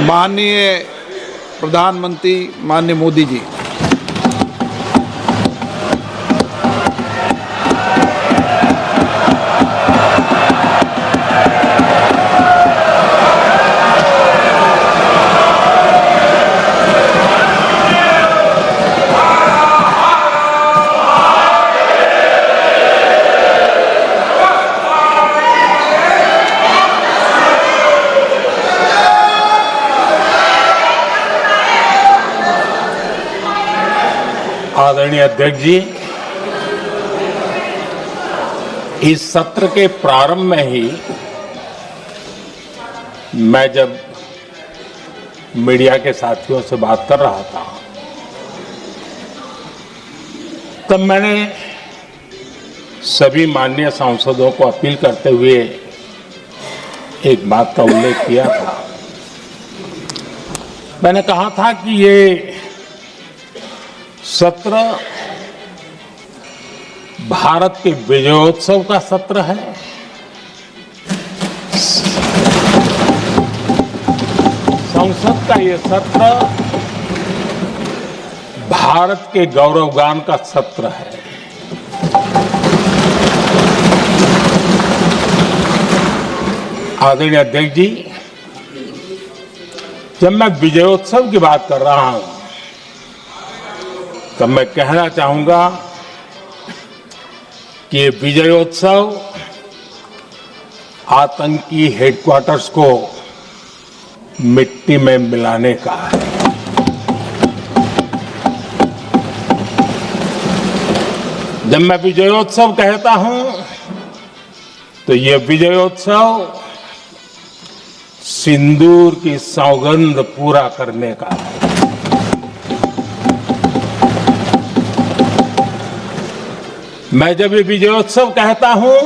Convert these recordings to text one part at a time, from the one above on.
माननीय प्रधानमंत्री माननीय मोदी जी, आदरणीय अध्यक्ष जी, इस सत्र के प्रारंभ में ही मैं जब मीडिया के साथियों से बात कर रहा था तब मैंने सभी माननीय सांसदों को अपील करते हुए एक बात का उल्लेख किया था। मैंने कहा था कि ये सत्र भारत के विजयोत्सव का सत्र है। संसद का ये सत्र भारत के गौरवगान का सत्र है। आदरणीय अध्यक्ष जी, जब मैं विजयोत्सव की बात कर रहा हूं तब मैं कहना चाहूंगा कि ये विजयोत्सव आतंकी हेडक्वार्टर्स को मिट्टी में मिलाने का है। जब मैं विजयोत्सव कहता हूं तो ये विजयोत्सव सिंदूर की सौगंध पूरा करने का है। मैं जब ये विजयोत्सव कहता हूं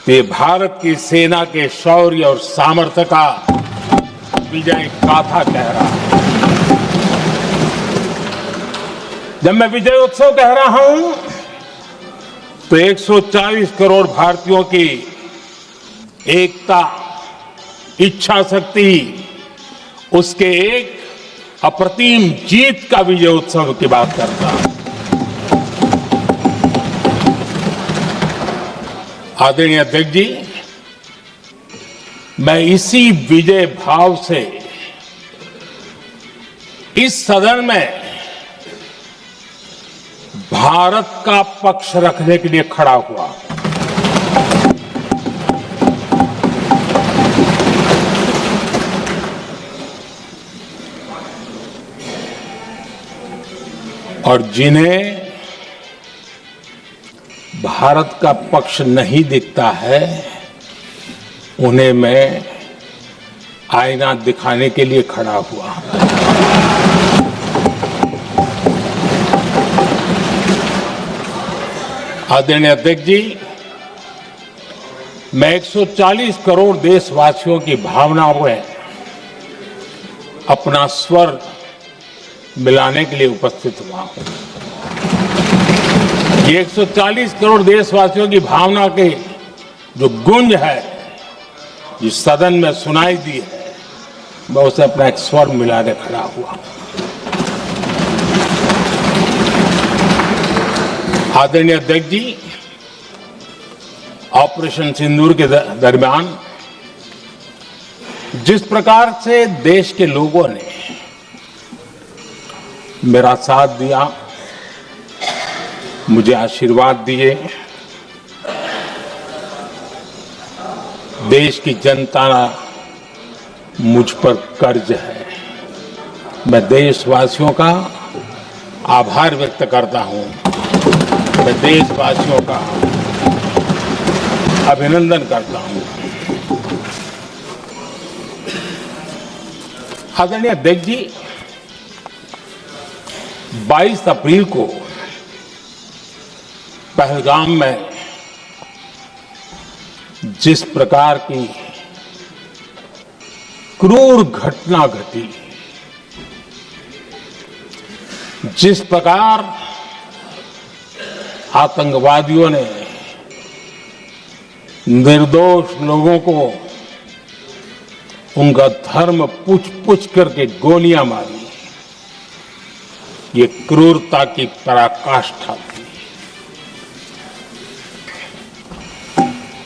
तो ये भारत की सेना के शौर्य और सामर्थ्य का विजय गाथा कह रहा है। जब मैं विजयोत्सव कह रहा हूं तो 140 करोड़ भारतीयों की एकता, इच्छा शक्ति, उसके एक अप्रतिम जीत का विजयोत्सव की बात करता हूं। आदरणीय अध्यक्ष जी, मैं इसी विजय भाव से इस सदन में भारत का पक्ष रखने के लिए खड़ा हुआ। और जिन्हें भारत का पक्ष नहीं दिखता है उन्हें मैं आईना दिखाने के लिए खड़ा हुआ। आदरणीय अध्यक्ष जी, मैं 140 करोड़ देशवासियों की भावनाओं में अपना स्वर मिलाने के लिए उपस्थित हुआ हूं। ये 140 करोड़ देशवासियों की भावना के जो गुंज है जिस सदन में सुनाई दी है, मैं उसे अपना एक स्वर मिलाने खड़ा हुआ। आदरणीय अध्यक्ष जी, ऑपरेशन सिंदूर के दरमियान जिस प्रकार से देश के लोगों ने मेरा साथ दिया, मुझे आशीर्वाद दिए, देश की जनता मुझ पर कर्ज है। मैं देशवासियों का आभार व्यक्त करता हूं। मैं देशवासियों का अभिनंदन करता हूं। आदरणीय अध्यक्ष जी, 22 अप्रैल को पहलगाम में जिस प्रकार की क्रूर घटना घटी, जिस प्रकार आतंकवादियों ने निर्दोष लोगों को उनका धर्म पूछ पूछ करके गोलियां मारी, ये क्रूरता की पराकाष्ठा थी।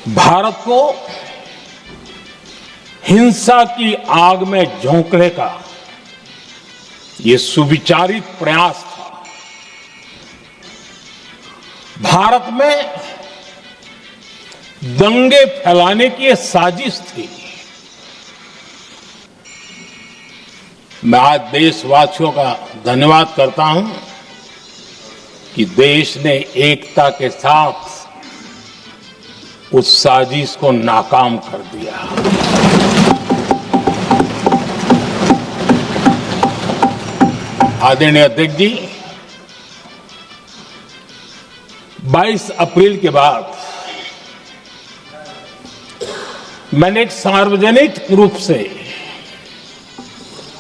भारत को हिंसा की आग में झोंकने का ये सुविचारित प्रयास था। भारत में दंगे फैलाने की ये साजिश थी। मैं आज देशवासियों का धन्यवाद करता हूं कि देश ने एकता के साथ उस साजिश को नाकाम कर दिया। आदरणीय अध्यक्ष जी, 22 अप्रैल के बाद मैंने एक सार्वजनिक रूप से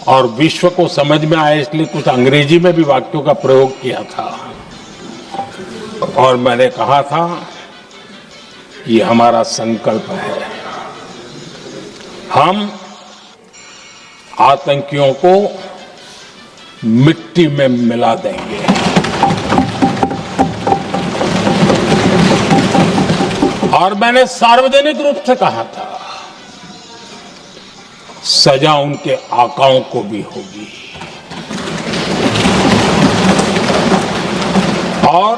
और विश्व को समझ में आए इसलिए कुछ अंग्रेजी में भी वाक्यों का प्रयोग किया था और मैंने कहा था कि हमारा संकल्प है, हम आतंकियों को मिट्टी में मिला देंगे। और मैंने सार्वजनिक रूप से कहा था, सजा उनके आकाओं को भी होगी और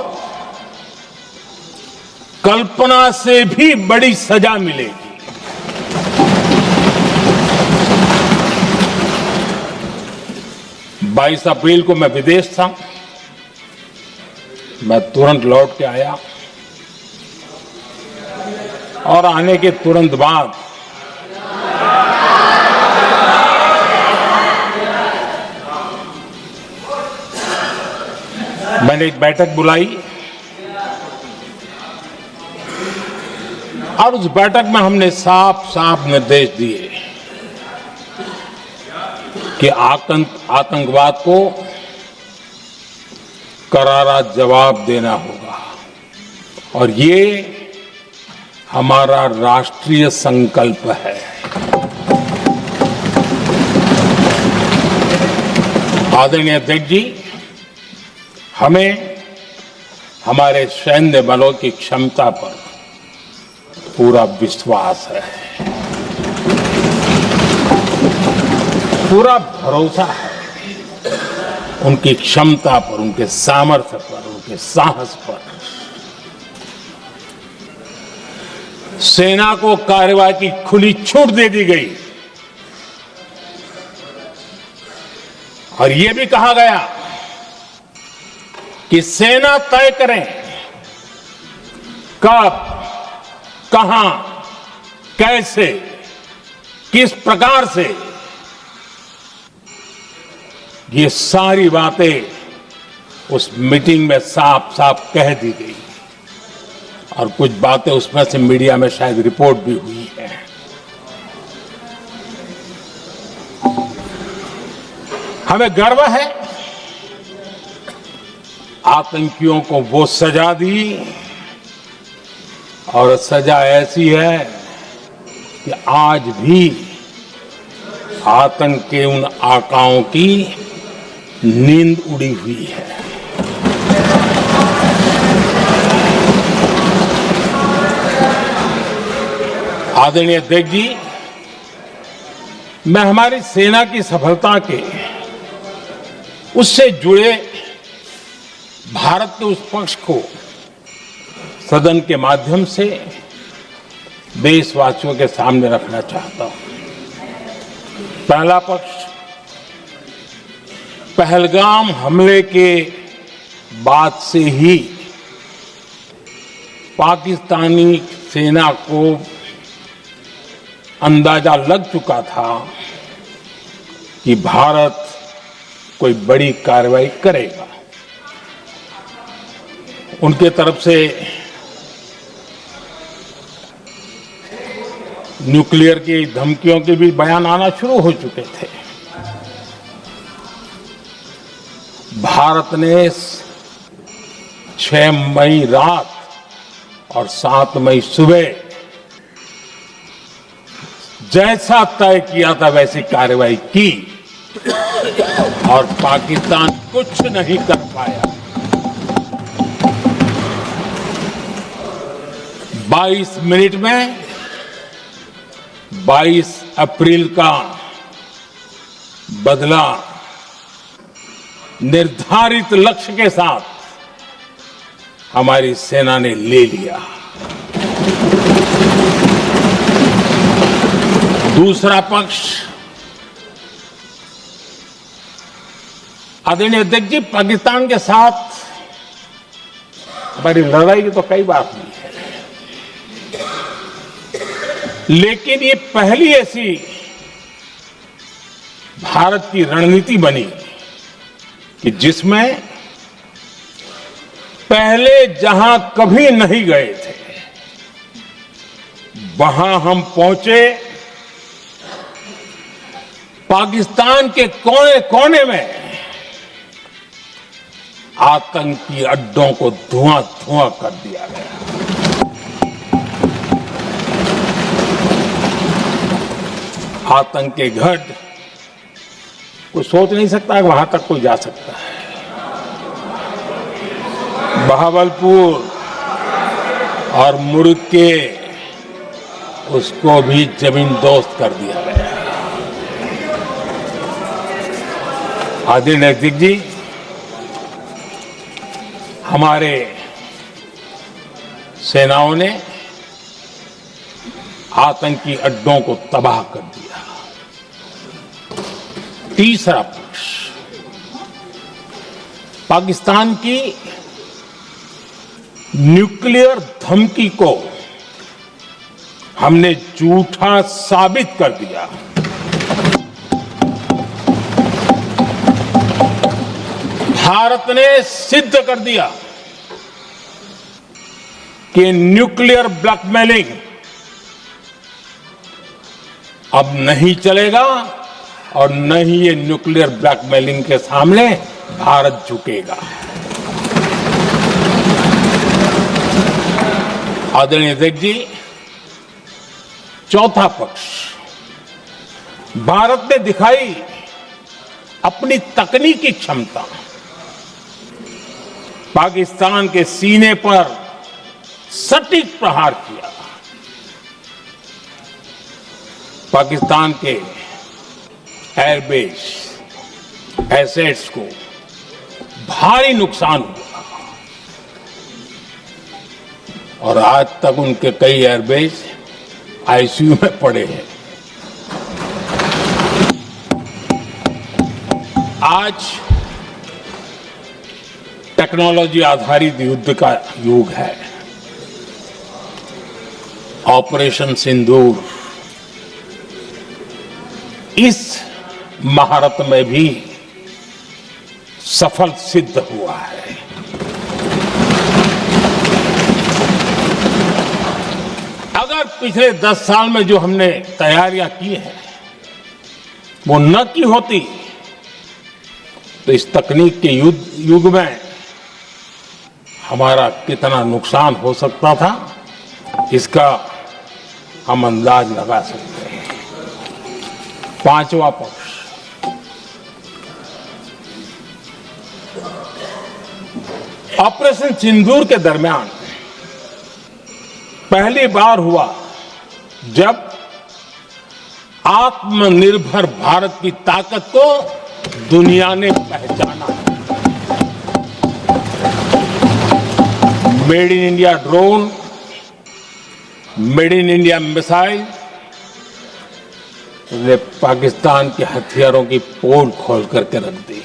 कल्पना से भी बड़ी सजा मिलेगी। बाईस अप्रैल को मैं विदेश था, मैं तुरंत लौट के आया और आने के तुरंत बाद मैंने एक बैठक बुलाई और उस बैठक में हमने साफ साफ निर्देश दिए कि आतंकवाद को करारा जवाब देना होगा और ये हमारा राष्ट्रीय संकल्प है। आदरणीय अध्यक्ष जी, हमें हमारे सैन्य बलों की क्षमता पर पूरा विश्वास है, पूरा भरोसा है उनकी क्षमता पर, उनके सामर्थ्य पर, उनके साहस पर। सेना को कार्रवाई की खुली छूट दे दी गई और यह भी कहा गया कि सेना तय करें कब, कहां, कैसे, किस प्रकार से। ये सारी बातें उस मीटिंग में साफ साफ कह दी गई और कुछ बातें उसमें से मीडिया में शायद रिपोर्ट भी हुई है। हमें गर्व है आतंकियों को वो सजा दी और सजा ऐसी है कि आज भी आतंक के उन आकाओं की नींद उड़ी हुई है। आदरणीय अध्यक्ष जी, मैं हमारी सेना की सफलता के उससे जुड़े भारत के उस पक्ष को सदन के माध्यम से देशवासियों के सामने रखना चाहता हूं। पहला पक्ष, पहलगाम हमले के बाद से ही पाकिस्तानी सेना को अंदाजा लग चुका था कि भारत कोई बड़ी कार्रवाई करेगा। उनके तरफ से न्यूक्लियर की धमकियों के भी बयान आना शुरू हो चुके थे। भारत ने 6 मई रात और 7 मई सुबह जैसा तय किया था वैसी कार्रवाई की और पाकिस्तान कुछ नहीं कर पाया। 22 मिनट में 22 अप्रैल का बदला निर्धारित लक्ष्य के साथ हमारी सेना ने ले लिया। दूसरा पक्ष, आदरणीय अध्यक्ष जी, पाकिस्तान के साथ हमारी लड़ाई की तो कई बार हुई है, लेकिन ये पहली ऐसी भारत की रणनीति बनी कि जिसमें पहले जहां कभी नहीं गए थे वहां हम पहुंचे। पाकिस्तान के कोने कोने में आतंकी अड्डों को धुआं धुआं कर दिया गया। आतंक के गढ़ कोई सोच नहीं सकता कि वहां तक कोई जा सकता है। बहावलपुर और मुर्ग के उसको भी जमीन दोस्त कर दिया गया। आदरणीय अध्यक्ष जी, हमारे सेनाओं ने आतंकी अड्डों को तबाह कर दिया। तीसरा पक्ष, पाकिस्तान की न्यूक्लियर धमकी को हमने झूठा साबित कर दिया। भारत ने सिद्ध कर दिया कि न्यूक्लियर ब्लैकमेलिंग अब नहीं चलेगा और न ही ये न्यूक्लियर ब्लैकमेलिंग के सामने भारत झुकेगा। आदरणीय अध्यक्ष जी, चौथा पक्ष, भारत ने दिखाई अपनी तकनीकी क्षमता। पाकिस्तान के सीने पर सटीक प्रहार किया। पाकिस्तान के एयरबेस एसेट्स को भारी नुकसान हुआ और आज तक उनके कई एयरबेस आईसीयू में पड़े हैं। आज टेक्नोलॉजी आधारित युद्ध का युग है। ऑपरेशन सिंदूर इस महारत में भी सफल सिद्ध हुआ है। अगर पिछले 10 साल में जो हमने तैयारियां की हैं वो न की होती तो इस तकनीक के युग में हमारा कितना नुकसान हो सकता था, इसका हम अंदाज लगा सकते हैं। पांचवा पक्ष, ऑपरेशन सिंदूर के दरमियान पहली बार हुआ जब आत्मनिर्भर भारत की ताकत को दुनिया ने पहचाना। Made in India drone, made in India missile ने पाकिस्तान के हथियारों की पोल खोल करके रख दी।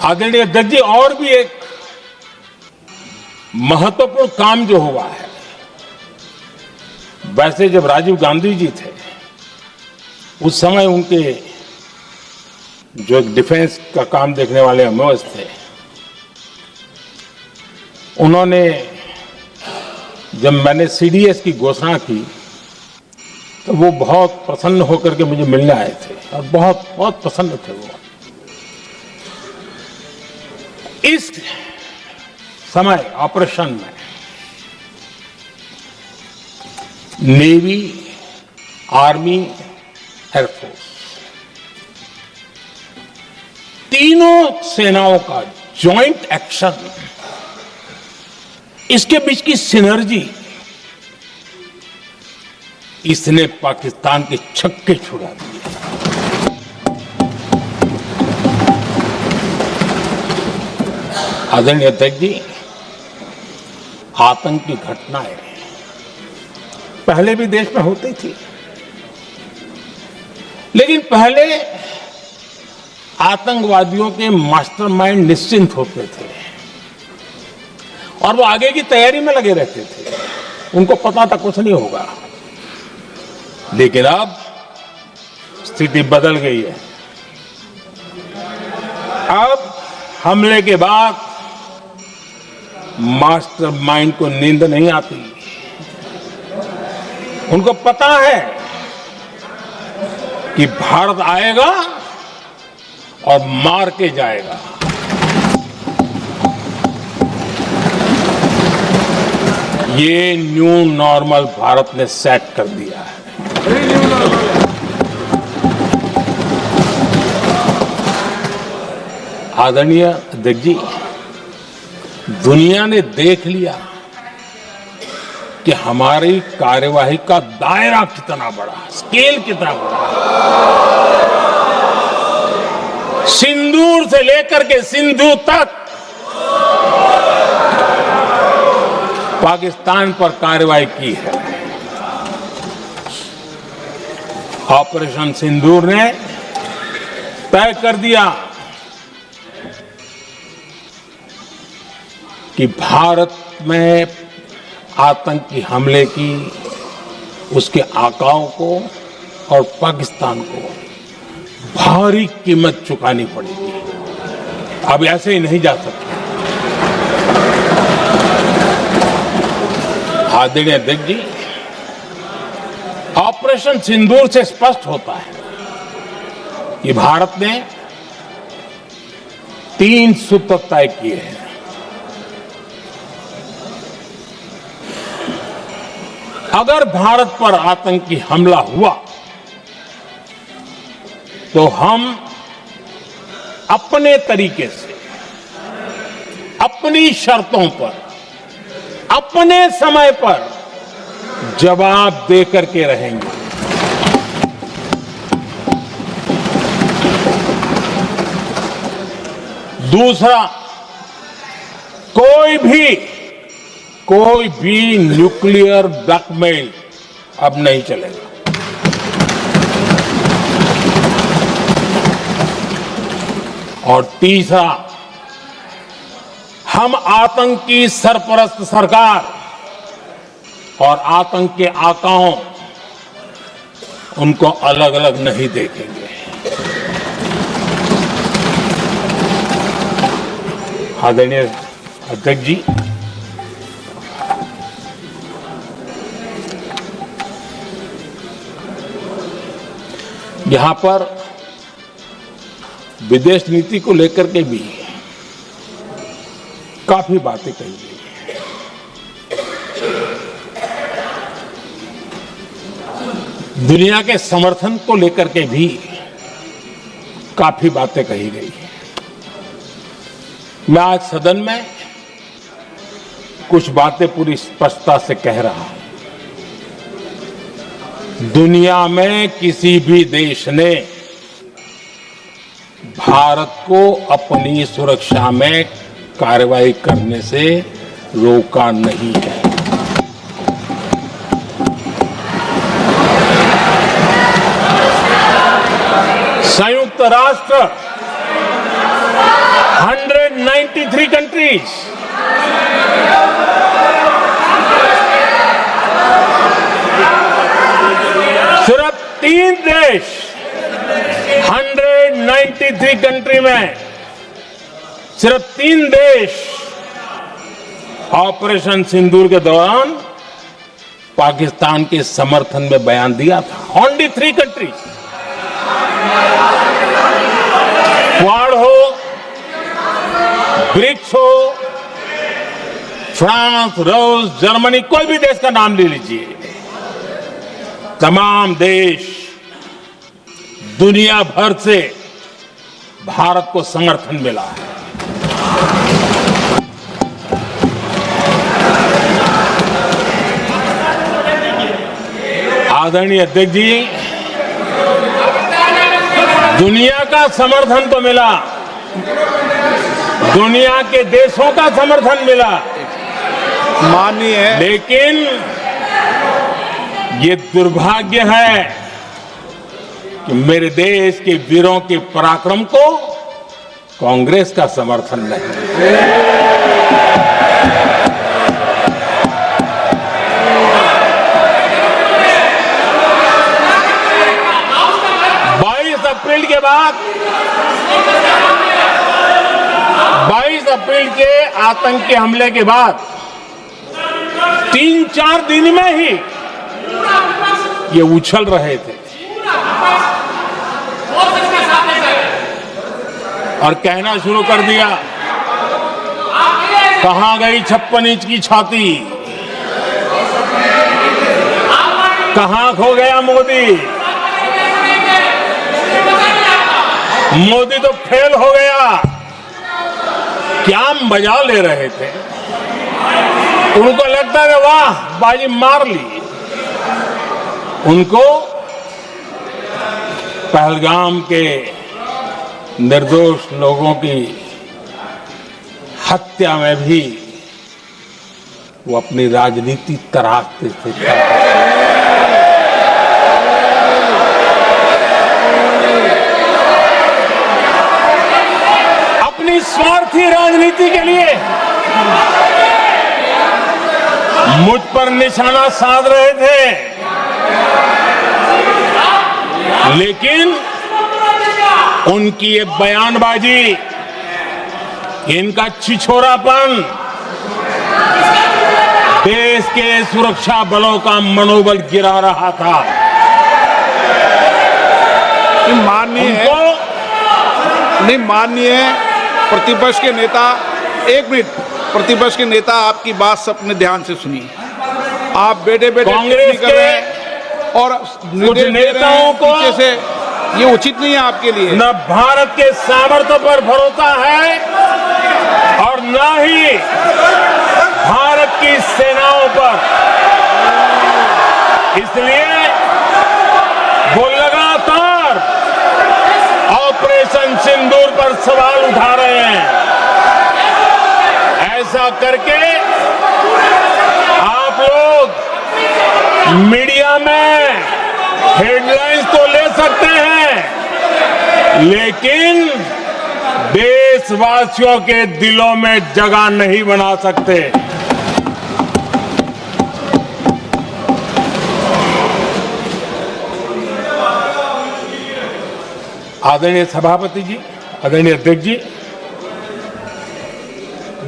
आदरणीय अध्यक्ष जी, और भी एक महत्वपूर्ण काम जो हुआ है, वैसे जब राजीव गांधी जी थे उस समय उनके जो डिफेंस का काम देखने वाले अमोस थे, उन्होंने जब मैंने सीडीएस की घोषणा की तो वो बहुत प्रसन्न होकर के मुझे मिलने आए थे और बहुत बहुत प्रसन्न थे वो। इस समय ऑपरेशन में नेवी, आर्मी, एयरफोर्स, तीनों सेनाओं का जॉइंट एक्शन, इसके बीच की सिनर्जी, इसने पाकिस्तान के छक्के छुड़ा दिए। आदरणीय अध्यक्ष जी, आतंक की घटनाएं पहले भी देश में होती थी, लेकिन पहले आतंकवादियों के मास्टरमाइंड निश्चिंत होते थे और वो आगे की तैयारी में लगे रहते थे, उनको पता था कुछ नहीं होगा। लेकिन अब स्थिति बदल गई है। अब हमले के बाद मास्टरमाइंड को नींद नहीं आती, उनको पता है कि भारत आएगा और मार के जाएगा। ये न्यू नॉर्मल भारत ने सेट कर दिया है। आदरणीय अध्यक्ष जी, दुनिया ने देख लिया कि हमारी कार्यवाही का दायरा कितना बड़ा, स्केल कितना बड़ा। सिंदूर से लेकर के सिंधु तक पाकिस्तान पर कार्रवाई की है। ऑपरेशन सिंदूर ने तय कर दिया कि भारत में आतंकी हमले की उसके आकाओं को और पाकिस्तान को भारी कीमत चुकानी पड़ेगी। अब ऐसे ही नहीं जा सकते। आदरणीय अध्यक्ष जी, ऑपरेशन सिंदूर से स्पष्ट होता है कि भारत ने 3 सूत्र तय किए हैं। अगर भारत पर आतंकी हमला हुआ तो हम अपने तरीके से, अपनी शर्तों पर, अपने समय पर जवाब दे करके रहेंगे। दूसरा, कोई भी न्यूक्लियर ब्लैकमेल अब नहीं चलेगा। और तीसरा, हम आतंक की सरपरस्त सरकार और आतंक के आकाओं, उनको अलग अलग नहीं देखेंगे। आदरणीय अध्यक्ष जी, यहां पर विदेश नीति को लेकर के भी काफी बातें कही गई। दुनिया के समर्थन को लेकर के भी काफी बातें कही गई। मैं आज सदन में कुछ बातें पूरी स्पष्टता से कह रहा हूं। दुनिया में किसी भी देश ने भारत को अपनी सुरक्षा में कार्रवाई करने से रोका नहीं है। संयुक्त राष्ट्र 193 कंट्रीज, सिर्फ 3 देश 193 कंट्री में सिर्फ 3 देश ऑपरेशन सिंदूर के दौरान पाकिस्तान के समर्थन में बयान दिया था। Only 3 countries. क्वाड हो, ब्रिक्स हो, फ्रांस, रूस, जर्मनी, कोई भी देश का नाम ले लीजिए, तमाम देश दुनिया भर से भारत को समर्थन मिला है। आदरणीय अध्यक्ष जी, दुनिया का समर्थन तो मिला, दुनिया के देशों का समर्थन मिला, माननीय लेकिन ये दुर्भाग्य है कि मेरे देश के वीरों के पराक्रम को कांग्रेस का समर्थन नहीं। 22 अप्रैल के आतंकी हमले के बाद 3-4 दिन में ही ये उछल रहे थे और कहना शुरू कर दिया, कहां गई 56 इंच की छाती, कहां खो गया मोदी, मोदी तो फेल हो गया। क्या मजा ले रहे थे, उनको लगता है वाह बाजी मार ली। उनको पहलगाम के निर्दोष लोगों की हत्या में भी वो अपनी राजनीति तराशते थे। अपनी स्वार्थी राजनीति के लिए मुझ पर निशाना साध रहे थे, लेकिन उनकी ये बयानबाजी, इनका छिछोरापन देश के सुरक्षा बलों का मनोबल गिरा रहा था। माननीय प्रतिपक्ष के नेता, एक मिनट, प्रतिपक्ष के नेता आपकी बात सबने ध्यान से सुनी। आप बेटे कांग्रेस कर रहे हैं और कुछ नेताओं को पीछे से, ये उचित नहीं है आपके लिए। न भारत के सामर्थ्य पर भरोसा है और न ही भारत की सेनाओं पर, इसलिए वो लगातार ऑपरेशन सिंदूर पर सवाल उठा रहे हैं। ऐसा करके आप लोग मीडिया में हेडलाइंस तो ले सकते हैं, लेकिन देशवासियों के दिलों में जगह नहीं बना सकते। आदरणीय सभापति जी, आदरणीय अध्यक्ष जी,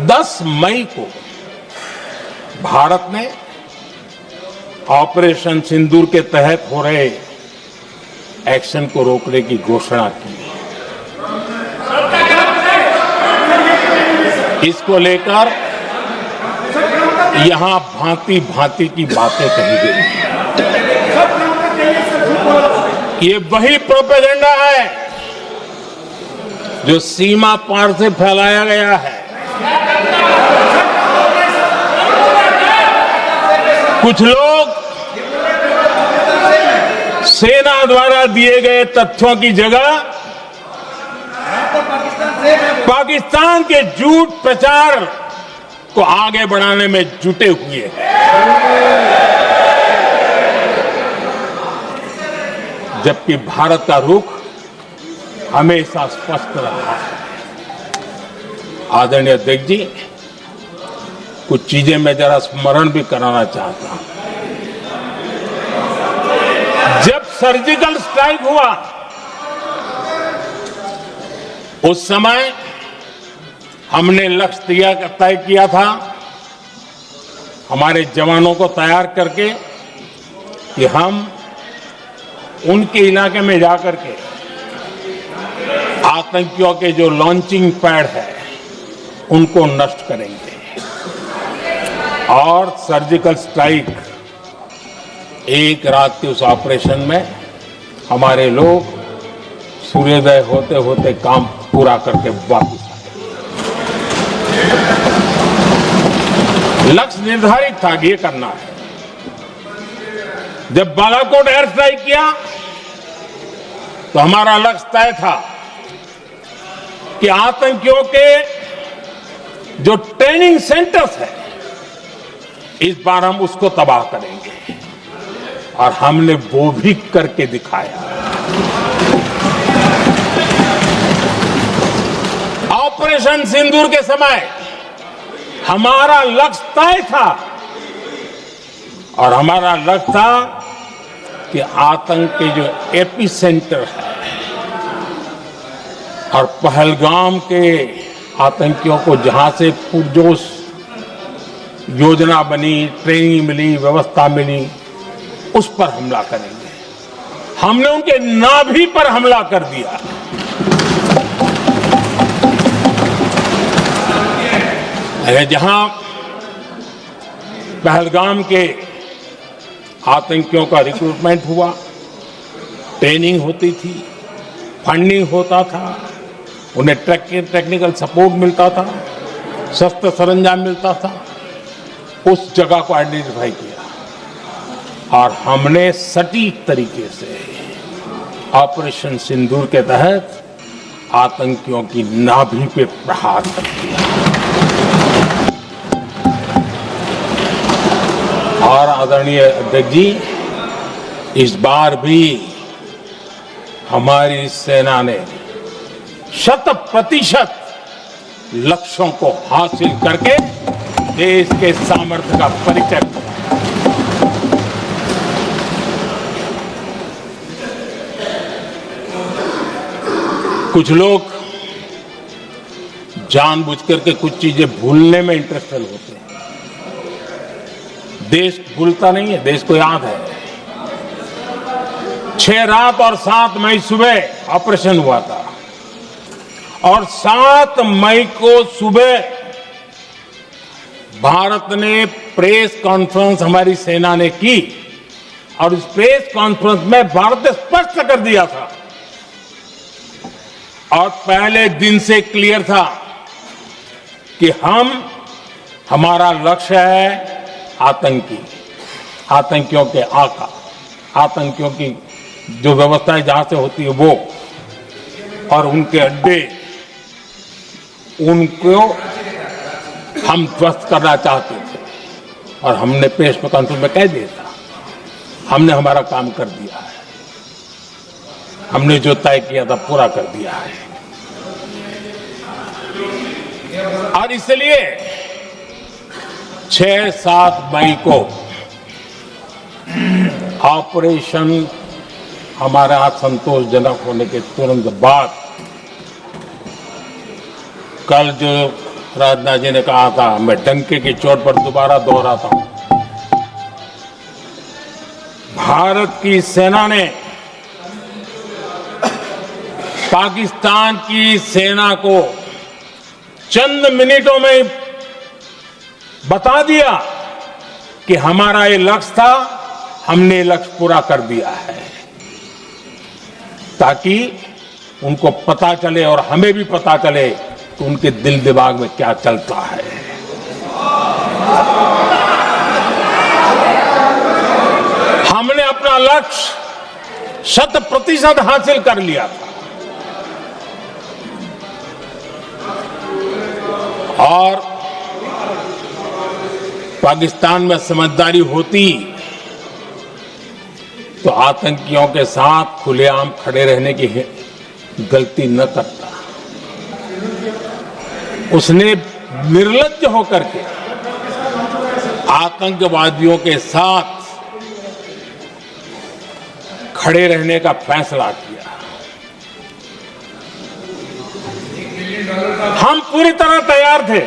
10 मई को भारत ने ऑपरेशन सिंदूर के तहत हो रहे एक्शन को रोकने की घोषणा की। इसको लेकर यहां भांति भांति की बातें कही गई। ये वही प्रोपेगेंडा है जो सीमा पार से फैलाया गया है। कुछ लोग सेना द्वारा दिए गए तथ्यों की जगह पाकिस्तान के झूठ प्रचार को आगे बढ़ाने में जुटे हुए हैं, जबकि भारत का रुख हमेशा स्पष्ट रहा है। आदरणीय अध्यक्ष जी, कुछ चीजें मैं जरा स्मरण भी कराना चाहता हूं। जब सर्जिकल स्ट्राइक हुआ, उस समय हमने लक्ष्य तय किया था, हमारे जवानों को तैयार करके कि हम उनके इलाके में जाकर के आतंकियों के जो लॉन्चिंग पैड है उनको नष्ट करेंगे और सर्जिकल स्ट्राइक एक रात के उस ऑपरेशन में हमारे लोग सूर्योदय होते होते काम पूरा करके वापस आए। लक्ष्य निर्धारित था कि ये करना है। जब बालाकोट एयर स्ट्राइक किया तो हमारा लक्ष्य तय था कि आतंकियों के जो ट्रेनिंग सेंटर्स है इस बार हम उसको तबाह करेंगे, और हमने वो भी करके दिखाया। ऑपरेशन सिंदूर के समय हमारा लक्ष्य तय था, और हमारा लक्ष्य था कि आतंक के जो एपी सेंटर है और पहलगाम के आतंकियों को जहां से पुरजोश योजना बनी, ट्रेनिंग मिली, व्यवस्था मिली, उस पर हमला करेंगे। हमने उनके नाभि पर हमला कर दिया। जहां पहलगाम के आतंकियों का रिक्रूटमेंट हुआ, ट्रेनिंग होती थी, फंडिंग होता था, उन्हें टेक्निकल सपोर्ट मिलता था, शस्त्र सरंजाम मिलता था, उस जगह को आइडेंटिफाई किया और हमने सटीक तरीके से ऑपरेशन सिंदूर के तहत आतंकियों की नाभि पे प्रहार कर दिया। और आदरणीय अध्यक्ष जी, इस बार भी हमारी सेना ने 100% लक्ष्यों को हासिल करके देश के सामर्थ्य का परिचय दिया। कुछ लोग जानबूझ करके कुछ चीजें भूलने में इंटरेस्टेड होते हैं। देश भूलता नहीं है, देश को याद है। 6 रात और 7 मई सुबह ऑपरेशन हुआ था, और 7 मई को सुबह भारत ने प्रेस कॉन्फ्रेंस हमारी सेना ने की, और उस प्रेस कॉन्फ्रेंस में भारत ने स्पष्ट कर दिया था, और पहले दिन से क्लियर था कि हमारा लक्ष्य है आतंकियों के आका, आतंकियों की जो व्यवस्थाएं जहां से होती है वो, और उनके अड्डे, उनको हम ध्वस्त करना चाहते थे। और हमने प्रेस कॉन्फ्रेंस में कह दिया था, हमने हमारा काम कर दिया है, हमने जो तय किया था पूरा कर दिया है। और इसलिए 6-7 मई को ऑपरेशन हमारे हाथ संतोषजनक होने के तुरंत बाद, कल जो राजनाथ जी ने कहा था, मैं डंके की चोट पर दोबारा दोहराता हूं, भारत की सेना ने पाकिस्तान की सेना को चंद मिनटों में बता दिया कि हमारा ये लक्ष्य था, हमने ये लक्ष्य पूरा कर दिया है, ताकि उनको पता चले और हमें भी पता चले कि उनके दिल दिमाग में क्या चलता है। हमने अपना लक्ष्य 100% हासिल कर लिया था, और पाकिस्तान में समझदारी होती तो आतंकियों के साथ खुलेआम खड़े रहने की गलती न करता। उसने निर्लज्ज होकर के आतंकवादियों के साथ खड़े रहने का फैसला किया। हम पूरी तरह तैयार थे,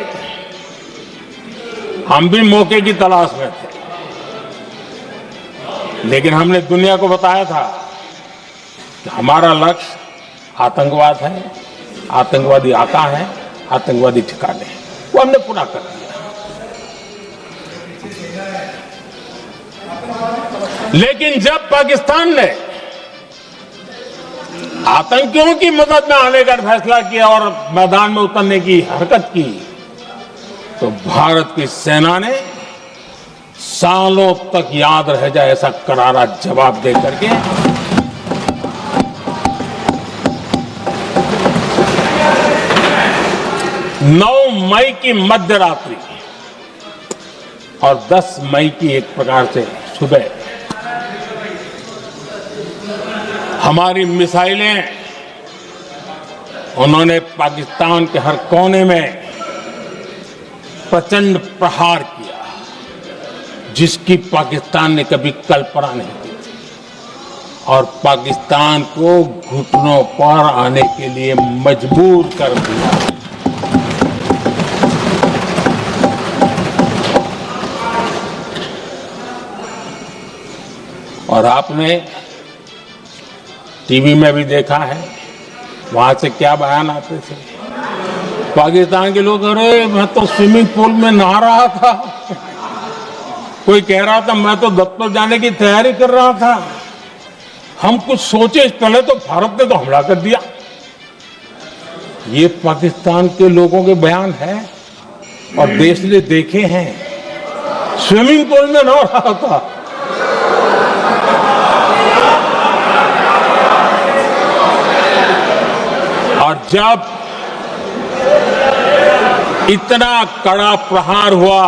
हम भी मौके की तलाश में थे, लेकिन हमने दुनिया को बताया था कि हमारा लक्ष्य आतंकवाद है, आतंकवादी आका है, आतंकवादी ठिकाने हैं, वो हमने पूरा कर दिया। लेकिन जब पाकिस्तान ने आतंकियों की मदद में आने का फैसला किया और मैदान में उतरने की हरकत की, तो भारत की सेना ने सालों तक याद रह जाए ऐसा करारा जवाब दे करके 9 मई की मध्य रात्रि और 10 मई की एक प्रकार से सुबह हमारी मिसाइलें उन्होंने पाकिस्तान के हर कोने में प्रचंड प्रहार किया, जिसकी पाकिस्तान ने कभी कल्पना नहीं की थी और पाकिस्तान को घुटनों पर आने के लिए मजबूर कर दिया। और आपने टीवी में भी देखा है, वहां से क्या बयान आते थे। पाकिस्तान के लोग, अरे मैं तो स्विमिंग पूल में नहा रहा था, कोई कह रहा था मैं तो दफ्तर जाने की तैयारी कर रहा था। हम कुछ सोचे पहले तो भारत ने तो हमला कर दिया। ये पाकिस्तान के लोगों के बयान है और देश ने देखे हैं। स्विमिंग पूल में नहा रहा था। और जब इतना कड़ा प्रहार हुआ,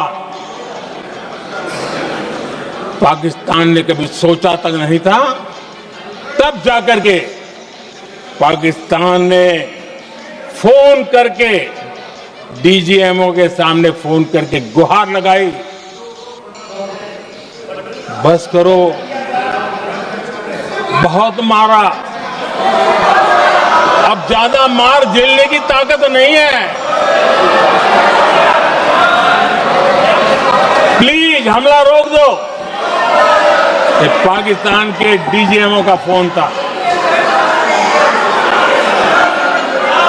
पाकिस्तान ने कभी सोचा तक नहीं था, तब जाकर के पाकिस्तान ने फोन करके डीजीएमओ के सामने फोन करके गुहार लगाई, बस करो, बहुत मारा, अब ज्यादा मार झेलने की ताकत नहीं है, प्लीज हमला रोक दो। ये पाकिस्तान के डीजीएमओ का फोन था।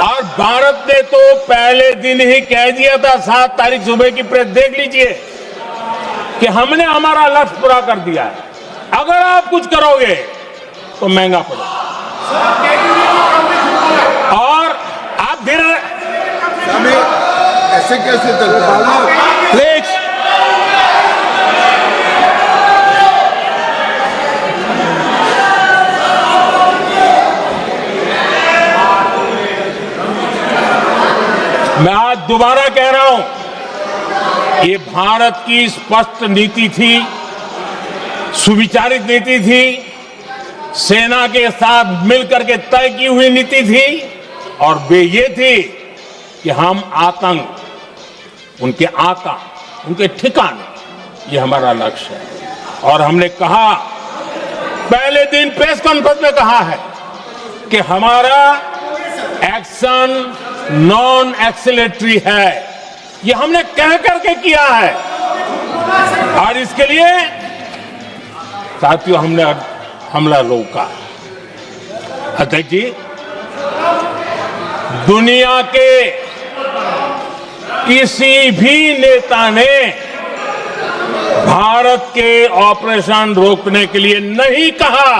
और भारत ने तो पहले दिन ही कह दिया था, 7 तारीख सुबह की प्रेस देख लीजिए, कि हमने हमारा लक्ष्य पूरा कर दिया है, अगर आप कुछ करोगे तो महंगा पड़ेगा। और आप फिर ऐसे कैसे चलता है? प्लीज मैं आज दोबारा कह रहा हूं, ये भारत की स्पष्ट नीति थी, सुविचारित नीति थी, सेना के साथ मिलकर के तय की हुई नीति थी और वे ये थी कि हम आतंक, उनके आका, उनके ठिकाने, ये हमारा लक्ष्य है। और हमने कहा, पहले दिन प्रेस कॉन्फ्रेंस में कहा है कि हमारा एक्शन नॉन एक्सेलेटरी है, ये हमने कह करके किया है। और इसके लिए साथियों हमने हमला रोका। अध्यक्ष जी, दुनिया के किसी भी नेता ने भारत के ऑपरेशन रोकने के लिए नहीं कहा।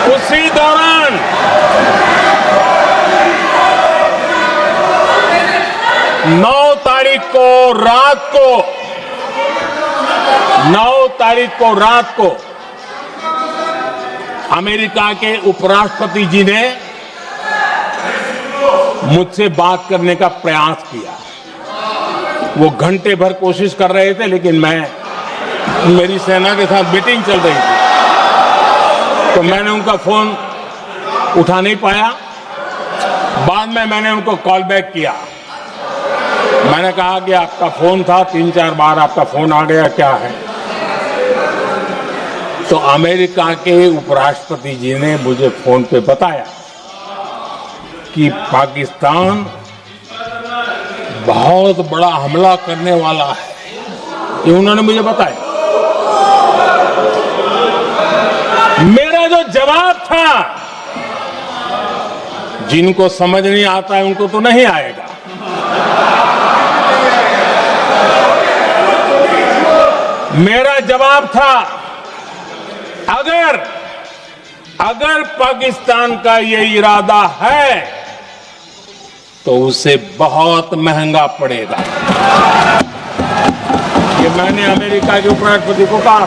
उसी दौरान 9 तारीख को रात को अमेरिका के उपराष्ट्रपति जी ने मुझसे बात करने का प्रयास किया। वो घंटे भर कोशिश कर रहे थे, लेकिन मेरी सेना के साथ मीटिंग चल रही थी, तो मैंने उनका फोन उठा नहीं पाया। बाद में मैंने उनको कॉल बैक किया। मैंने कहा कि आपका फोन था, 3-4 बार आपका फोन आ गया, क्या है? तो अमेरिका के उपराष्ट्रपति जी ने मुझे फोन पे बताया कि पाकिस्तान बहुत बड़ा हमला करने वाला है ये उन्होंने मुझे बताया। मेरा जो जवाब था, जिनको समझ नहीं आता है उनको तो नहीं आएगा। मेरा जवाब था, अगर पाकिस्तान का ये इरादा है तो उसे बहुत महंगा पड़ेगा। ये मैंने अमेरिका के उपराष्ट्रपति को कहा।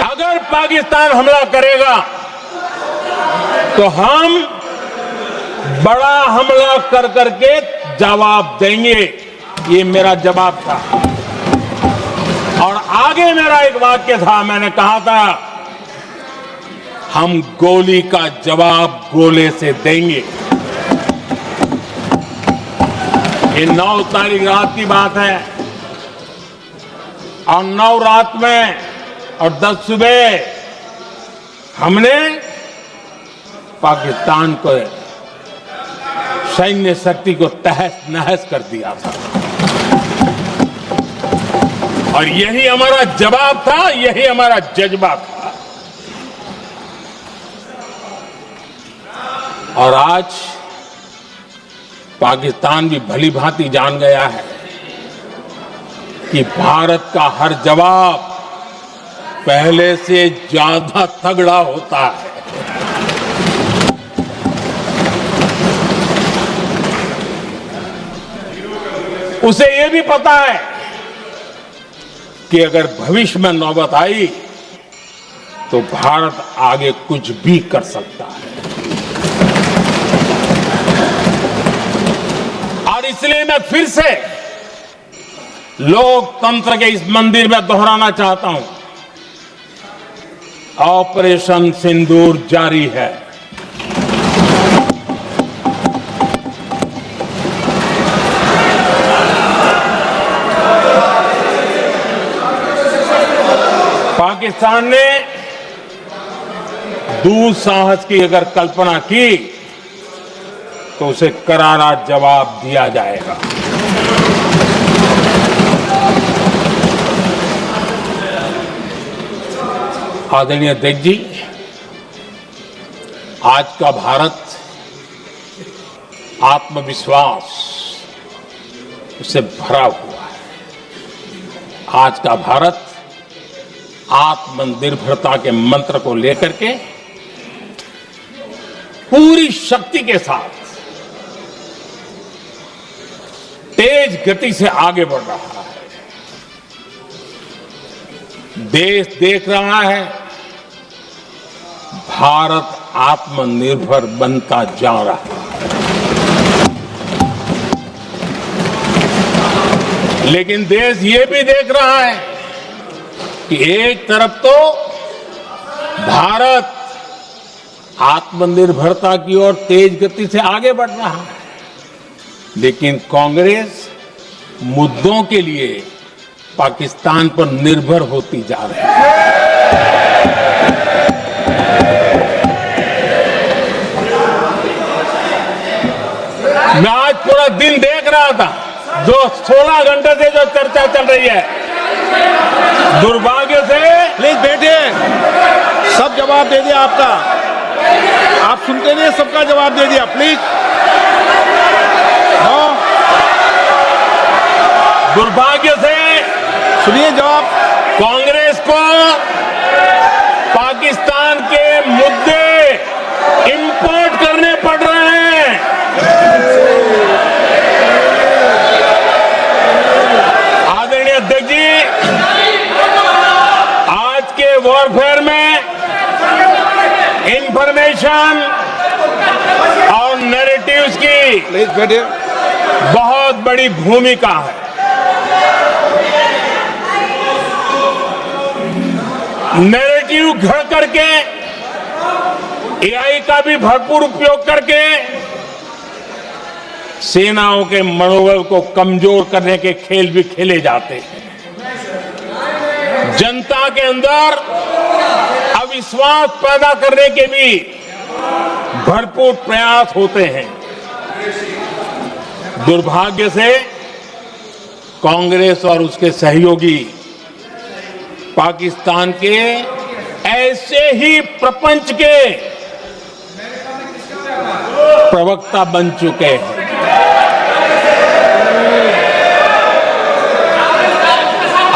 अगर पाकिस्तान हमला करेगा तो हम बड़ा हमला कर करके जवाब देंगे। ये मेरा जवाब था। और आगे मेरा एक वाक्य था, मैंने कहा था हम गोली का जवाब गोले से देंगे। ये 9 तारीख रात की बात है और 9 रात में और 10 सुबह हमने पाकिस्तान को सैन्य शक्ति को तहस नहस कर दिया था। और यही हमारा जवाब था, यही हमारा जज्बा था। और आज पाकिस्तान भी भली भांति जान गया है कि भारत का हर जवाब पहले से ज्यादा तगड़ा होता है। उसे यह भी पता है कि अगर भविष्य में नौबत आई तो भारत आगे कुछ भी कर सकता है। और इसलिए मैं फिर से लोकतंत्र के इस मंदिर में दोहराना चाहता हूं, ऑपरेशन सिंदूर जारी है। पाकिस्तान ने दुस्साहस की अगर कल्पना की तो उसे करारा जवाब दिया जाएगा। आदरणीय अध्यक्ष जी, आज का भारत आत्मविश्वास से भरा हुआ है। आज का भारत आत्मनिर्भरता के मंत्र को लेकर के पूरी शक्ति के साथ तेज गति से आगे बढ़ रहा है। देश देख रहा है भारत आत्मनिर्भर बनता जा रहा है। लेकिन देश ये भी देख रहा है कि एक तरफ तो भारत आत्मनिर्भरता की ओर तेज गति से आगे बढ़ रहा है, लेकिन कांग्रेस मुद्दों के लिए पाकिस्तान पर निर्भर होती जा रही है। मैं आज पूरा दिन देख रहा था, जो 16 घंटे से जो चर्चा चल रही है, दुर्भाग्य से। प्लीज बैठिए, सब जवाब दे दिया आपका। आप सुनते नहीं, सबका जवाब दे दिया। प्लीज दुर्भाग्य से सुनिए जवाब। कांग्रेस को पाकिस्तान के मुद्दे इंपोर्ट करने पड़ रहे हैं। आदरणीय अध्यक्ष जी, आज के वॉरफेयर में इंफॉर्मेशन और नैरेटिव्स की प्लीज बैठिए। बहुत बड़ी भूमिका है। नैरेटिव घड़ करके, एआई का भी भरपूर उपयोग करके सेनाओं के मनोबल को कमजोर करने के खेल भी खेले जाते हैं। जनता के अंदर अविश्वास पैदा करने के भी भरपूर प्रयास होते हैं। दुर्भाग्य से कांग्रेस और उसके सहयोगी पाकिस्तान के ऐसे ही प्रपंच के प्रवक्ता बन चुके हैं।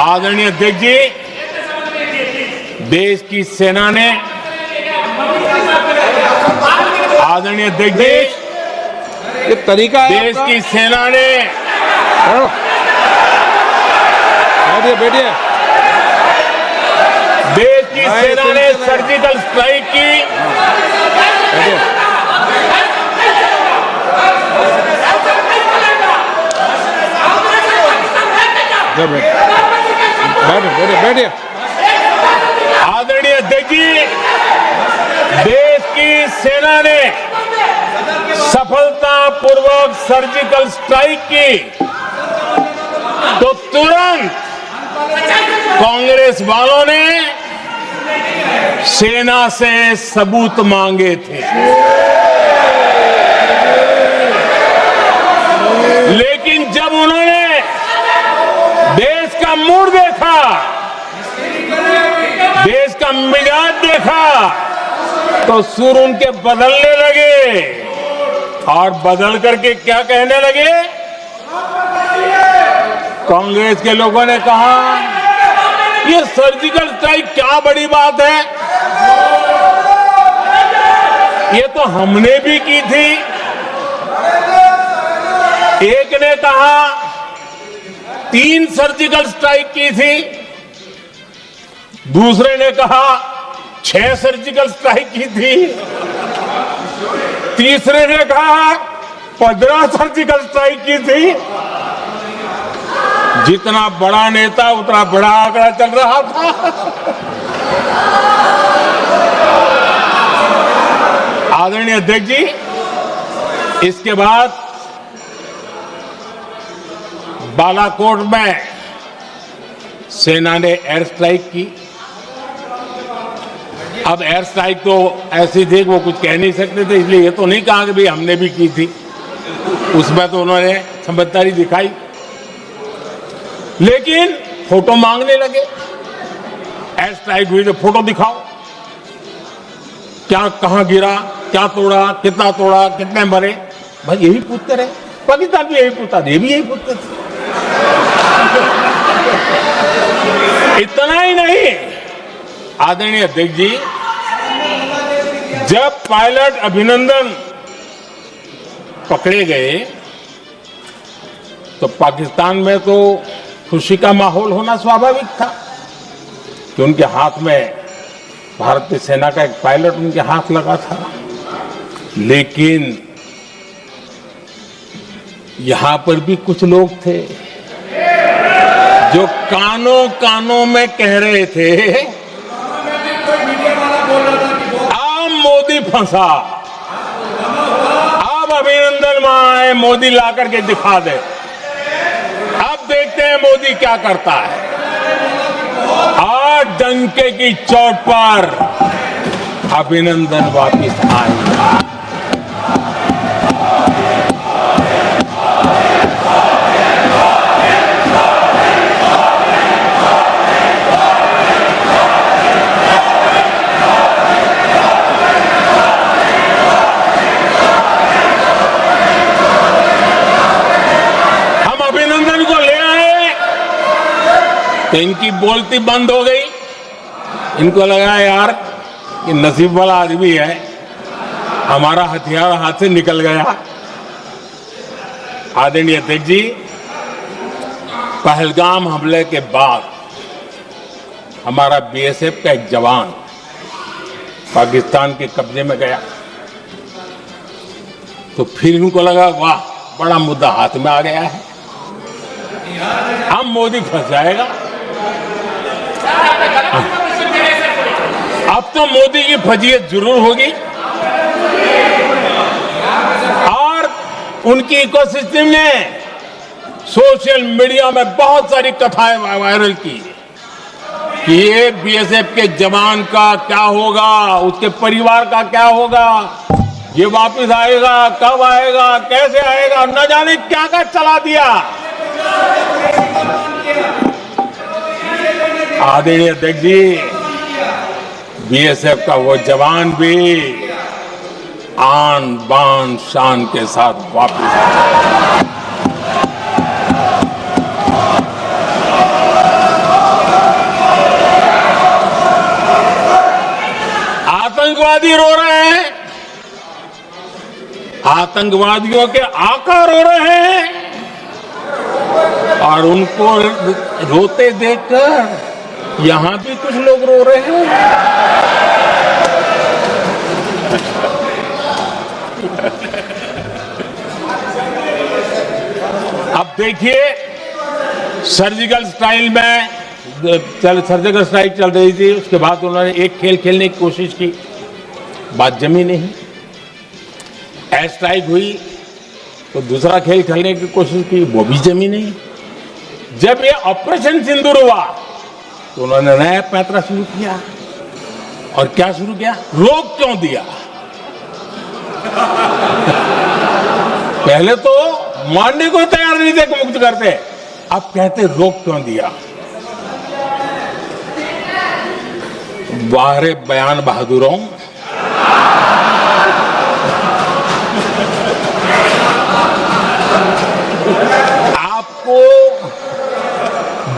आदरणीय अध्यक्ष जी, देश की सेना ने आदरणीय अध्यक्ष जी, ये तरीका है देश आपका? की सेना ने बैठिए बैठिए। देश की भाई, सेना ने सुनते रहे। सर्जिकल स्ट्राइक की बैठिए। जब बैठिए बैठिए बैठिए। आदरणीय अध्यक्ष जी, देश की सेना ने सफलतापूर्वक सर्जिकल स्ट्राइक की तो तुरंत कांग्रेस वालों ने सेना से सबूत मांगे थे, लेकिन जब उन्होंने देश का मूड देखा, देश का मिजाज देखा, तो सुर उनके बदलने लगे और बदल करके क्या कहने लगे? कांग्रेस के लोगों ने कहा, ये सर्जिकल स्ट्राइक क्या बड़ी बात है, ये तो हमने भी की थी। एक ने कहा 3 सर्जिकल स्ट्राइक की थी, दूसरे ने कहा 6 सर्जिकल स्ट्राइक की थी, तीसरे ने कहा 15 सर्जिकल स्ट्राइक की थी। जितना बड़ा नेता उतना बड़ा आंकड़ा चल रहा था। आदरणीय अध्यक्ष जी, इसके बाद बालाकोट में सेना ने एयर स्ट्राइक की। अब एयर स्ट्राइक तो ऐसी थी कि वो कुछ कह नहीं सकते थे, इसलिए ये तो नहीं कहा कि भाई हमने भी की थी। उसमें तो उन्होंने समझदारी दिखाई, लेकिन फोटो मांगने लगे। एयर स्ट्राइक हुई तो फोटो दिखाओ, क्या कहां गिरा, क्या तोड़ा, कितना तोड़ा, कितने मरे, भाई यही पूछते रहे। पाकिस्तान भी यही पूछता, ये भी यही पूछते थे। इतना ही नहीं, आदरणीय अध्यक्ष जी, जब पायलट अभिनंदन पकड़े गए तो पाकिस्तान में तो खुशी का माहौल होना स्वाभाविक था कि उनके हाथ में भारतीय सेना का एक पायलट उनके हाथ लगा था। लेकिन यहां पर भी कुछ लोग थे जो कानों कानों में कह रहे थे, अब मोदी फंसा, अब अभिनंदन वहां आए, मोदी ला करके दिखा दे, अब देखते हैं मोदी क्या करता है। और डंके की चोट पर अभिनंदन वापिस आए। तो इनकी बोलती बंद हो गई। इनको लगा यार कि नसीब वाला आदमी है, हमारा हथियार हाथ से निकल गया। आदरणीय अध्यक्ष जी, पहलगाम हमले के बाद हमारा बीएसएफ का एक जवान पाकिस्तान के कब्जे में गया, तो फिर इनको लगा वाह बड़ा मुद्दा हाथ में आ गया है, अब मोदी फंस जाएगा। अब तो मोदी की फजीयत जरूर होगी। और उनकी इकोसिस्टम ने सोशल मीडिया में बहुत सारी कथाएं वायरल की कि ये बीएसएफ के जवान का क्या होगा, उसके परिवार का क्या होगा। ये वापस आएगा, कब आएगा, कैसे आएगा, न जाने क्या क्या चला दिया। आदरणीय अध्यक्ष जी, बीएसएफ का वो जवान भी आन बान शान के साथ वापस आया। आतंकवादी रो रहे हैं, आतंकवादियों के आका रो रहे हैं, और उनको रोते देखकर यहां भी कुछ लोग रो रहे हैं। अब देखिए, सर्जिकल स्ट्राइक में सर्जिकल स्ट्राइक चल रही थी, उसके बाद उन्होंने एक खेल खेलने की कोशिश की, बात जमी नहीं। एयर स्ट्राइक हुई तो दूसरा खेल खेलने की कोशिश की, वो भी जमी नहीं। जब ये ऑपरेशन सिंदूर हुआ तो उन्होंने नया पैंतरा शुरू किया, और क्या शुरू किया? रोक क्यों दिया? पहले तो मानने को तैयार नहीं थे कि मुक्त करते, अब कहते रोक क्यों दिया? बाहरे बयान बहादुरों, आपको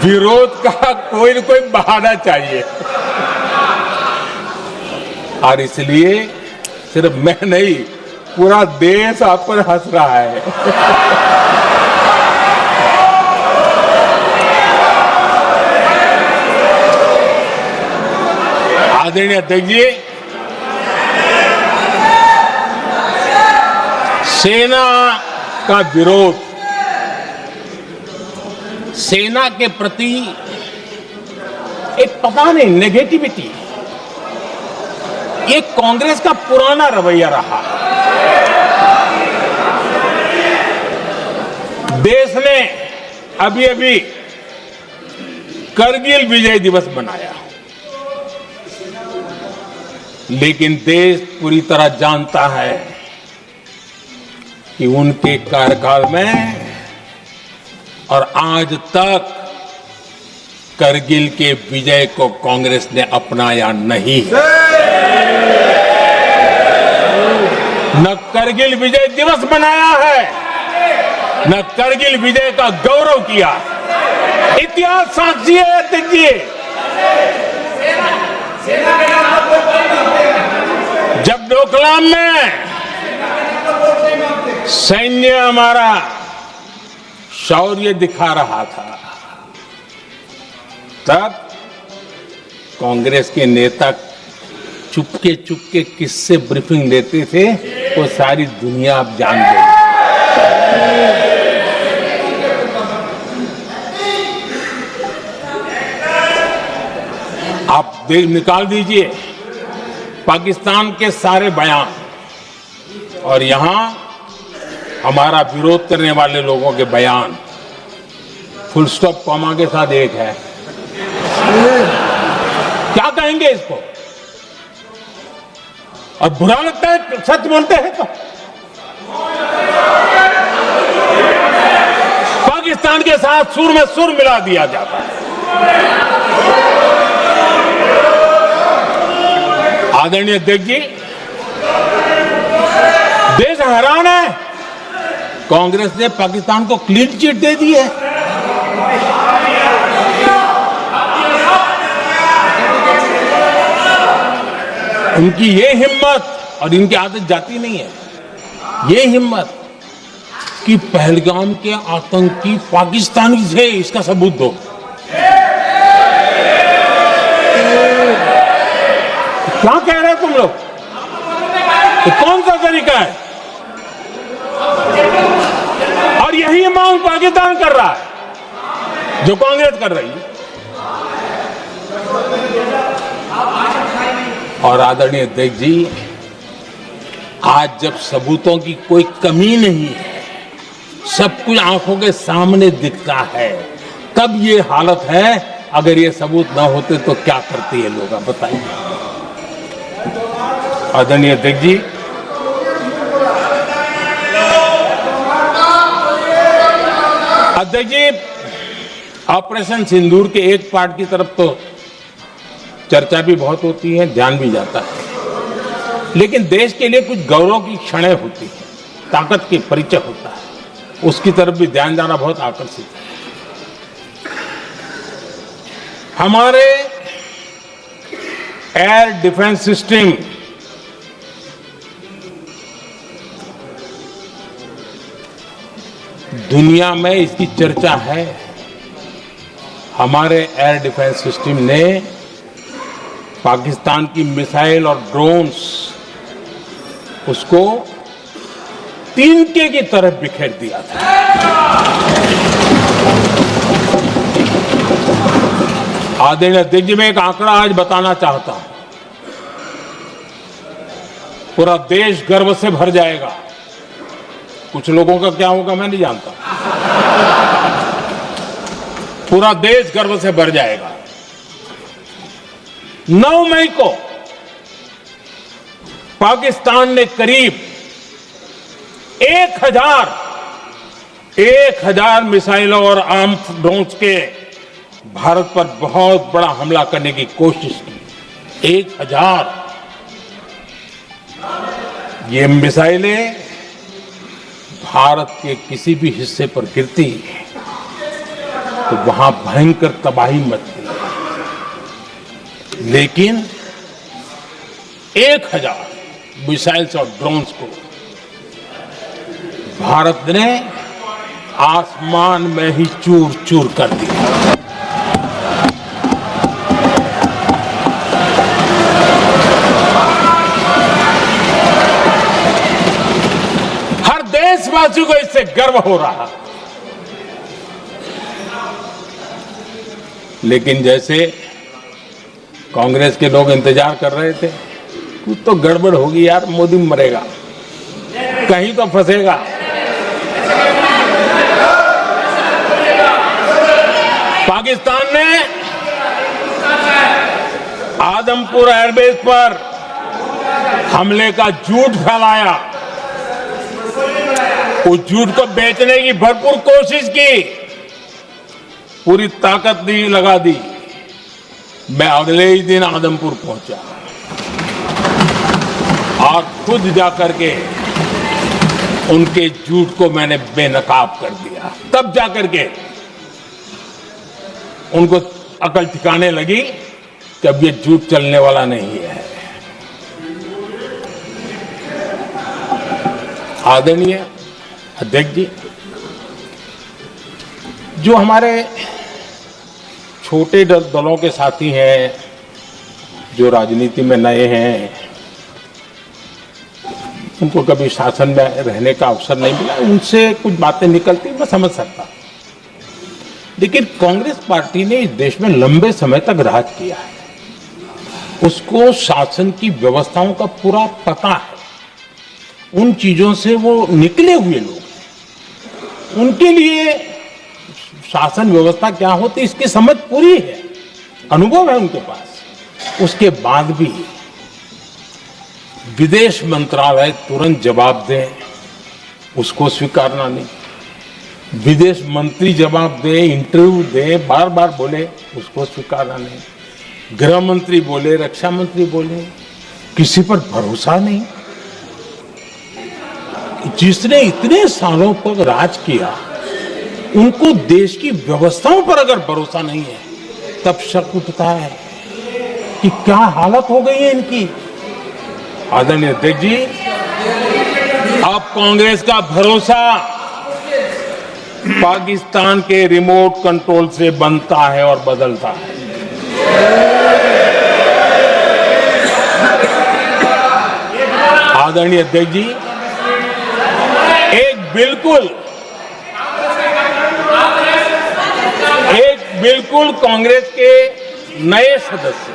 विरोध का कोई न कोई बहाना चाहिए, और इसलिए सिर्फ मैं नहीं, पूरा देश आप पर हंस रहा है। आदरणीय अध्यक्ष जी, सेना का विरोध, सेना के प्रति एक पता नहीं नेगेटिविटी, ये कांग्रेस का पुराना रवैया रहा। देश ने अभी अभी करगिल विजय दिवस मनाया, लेकिन देश पूरी तरह जानता है कि उनके कार्यकाल में और आज तक करगिल के विजय को कांग्रेस ने अपनाया नहीं है। न करगिल विजय दिवस मनाया है, न करगिल विजय का गौरव किया। इतिहास साक्षी है अध्यक्ष जी। जब डोकलाम में सैन्य हमारा शौर्य दिखा रहा था, तब कांग्रेस के नेता चुपके चुपके किससे ब्रीफिंग लेते थे, वो सारी दुनिया अब जान गई। आप निकाल दीजिए पाकिस्तान के सारे बयान, और यहां हमारा विरोध करने वाले लोगों के बयान फुल स्टॉप कॉमा के साथ एक है। क्या कहेंगे इसको? और बुरा लगता है सच बोलते हैं तो। पाकिस्तान के साथ सुर में सुर मिला दिया जाता है। आदरणीय अध्यक्ष जी, देश हैरान है, कांग्रेस ने पाकिस्तान को क्लीन चिट दे दी है। उनकी ये हिम्मत, और इनकी आदत जाती नहीं है, ये हिम्मत कि पहलगाम के आतंकी पाकिस्तानी थे, इसका सबूत दो। क्या कह रहे हो तुम लोग? तो कौन सा तरीका है? और यही मांग पाकिस्तान कर रहा है जो कांग्रेस कर रही है। और आदरणीय अध्यक्ष जी, आज जब सबूतों की कोई कमी नहीं है, सब कुछ आंखों के सामने दिखता है, तब ये हालत है। अगर ये सबूत ना होते तो क्या करते ये लोग, आप बताइए। आदरणीय अध्यक्ष जी, अध्यक्ष जी, ऑपरेशन सिंदूर के एक पार्ट की तरफ तो चर्चा भी बहुत होती है, ध्यान भी जाता है, लेकिन देश के लिए कुछ गौरव की क्षणें होती है, ताकत के परिचय होता है, उसकी तरफ भी ध्यान जाना बहुत आकर्षित है। हमारे एयर डिफेंस सिस्टम दुनिया में इसकी चर्चा है। हमारे एयर डिफेंस सिस्टम ने पाकिस्तान की मिसाइल और ड्रोन्स उसको तिनके की तरफ बिखेर दिया था। आदरणीय अध्यक्ष जी, मैं एक आंकड़ा आज बताना चाहता हूं, पूरा देश गर्व से भर जाएगा। कुछ लोगों का क्या होगा मैं नहीं जानता, पूरा देश गर्व से भर जाएगा। 9 मई को पाकिस्तान ने करीब 1000 मिसाइलों और आर्म ड्रोन्स के भारत पर बहुत बड़ा हमला करने की कोशिश की। 1000 ये मिसाइलें भारत के किसी भी हिस्से पर गिरती तो वहां भयंकर तबाही मचती, लेकिन 1000 मिसाइल्स और ड्रोन्स को भारत ने आसमान में ही चूर चूर कर दिया। हर देशवासी को इससे गर्व हो रहा, लेकिन जैसे कांग्रेस के लोग इंतजार कर रहे थे, कुछ तो गड़बड़ होगी यार, मोदी मरेगा, कहीं तो फंसेगा। पाकिस्तान ने आदमपुर एयरबेस पर हमले का झूठ फैलाया, उस झूठ को बेचने की भरपूर कोशिश की, पूरी ताकत दी लगा दी। मैं अगले ही दिन आदमपुर पहुंचा और खुद जाकर के उनके झूठ को मैंने बेनकाब कर दिया। तब जाकर के उनको अकल ठिकाने लगी कि अब ये झूठ चलने वाला नहीं है। आदरणीय अध्यक्ष जी, जो हमारे छोटे दलों के साथी हैं, जो राजनीति में नए हैं, उनको कभी शासन में रहने का अवसर नहीं मिला, उनसे कुछ बातें निकलती मैं समझ सकता, लेकिन कांग्रेस पार्टी ने इस देश में लंबे समय तक राज किया है, उसको शासन की व्यवस्थाओं का पूरा पता है, उन चीजों से वो निकले हुए लोग हैं, उनके लिए शासन व्यवस्था क्या होती इसकी समझ पूरी है, अनुभव है उनके पास। उसके बाद भी विदेश मंत्रालय तुरंत जवाब दे, उसको स्वीकारना नहीं, विदेश मंत्री जवाब दे, इंटरव्यू दे, बार बार बोले, उसको स्वीकारना नहीं, गृह मंत्री बोले, रक्षा मंत्री बोले, किसी पर भरोसा नहीं। जिसने इतने सालों तक राज किया, उनको देश की व्यवस्थाओं पर अगर भरोसा नहीं है, तब शक उठता है कि क्या हालत हो गई है इनकी। आदरणीय अध्यक्ष जी, अब कांग्रेस का भरोसा पाकिस्तान के रिमोट कंट्रोल से बनता है और बदलता है। आदरणीय अध्यक्ष जी, एक बिल्कुल कांग्रेस के नए सदस्य,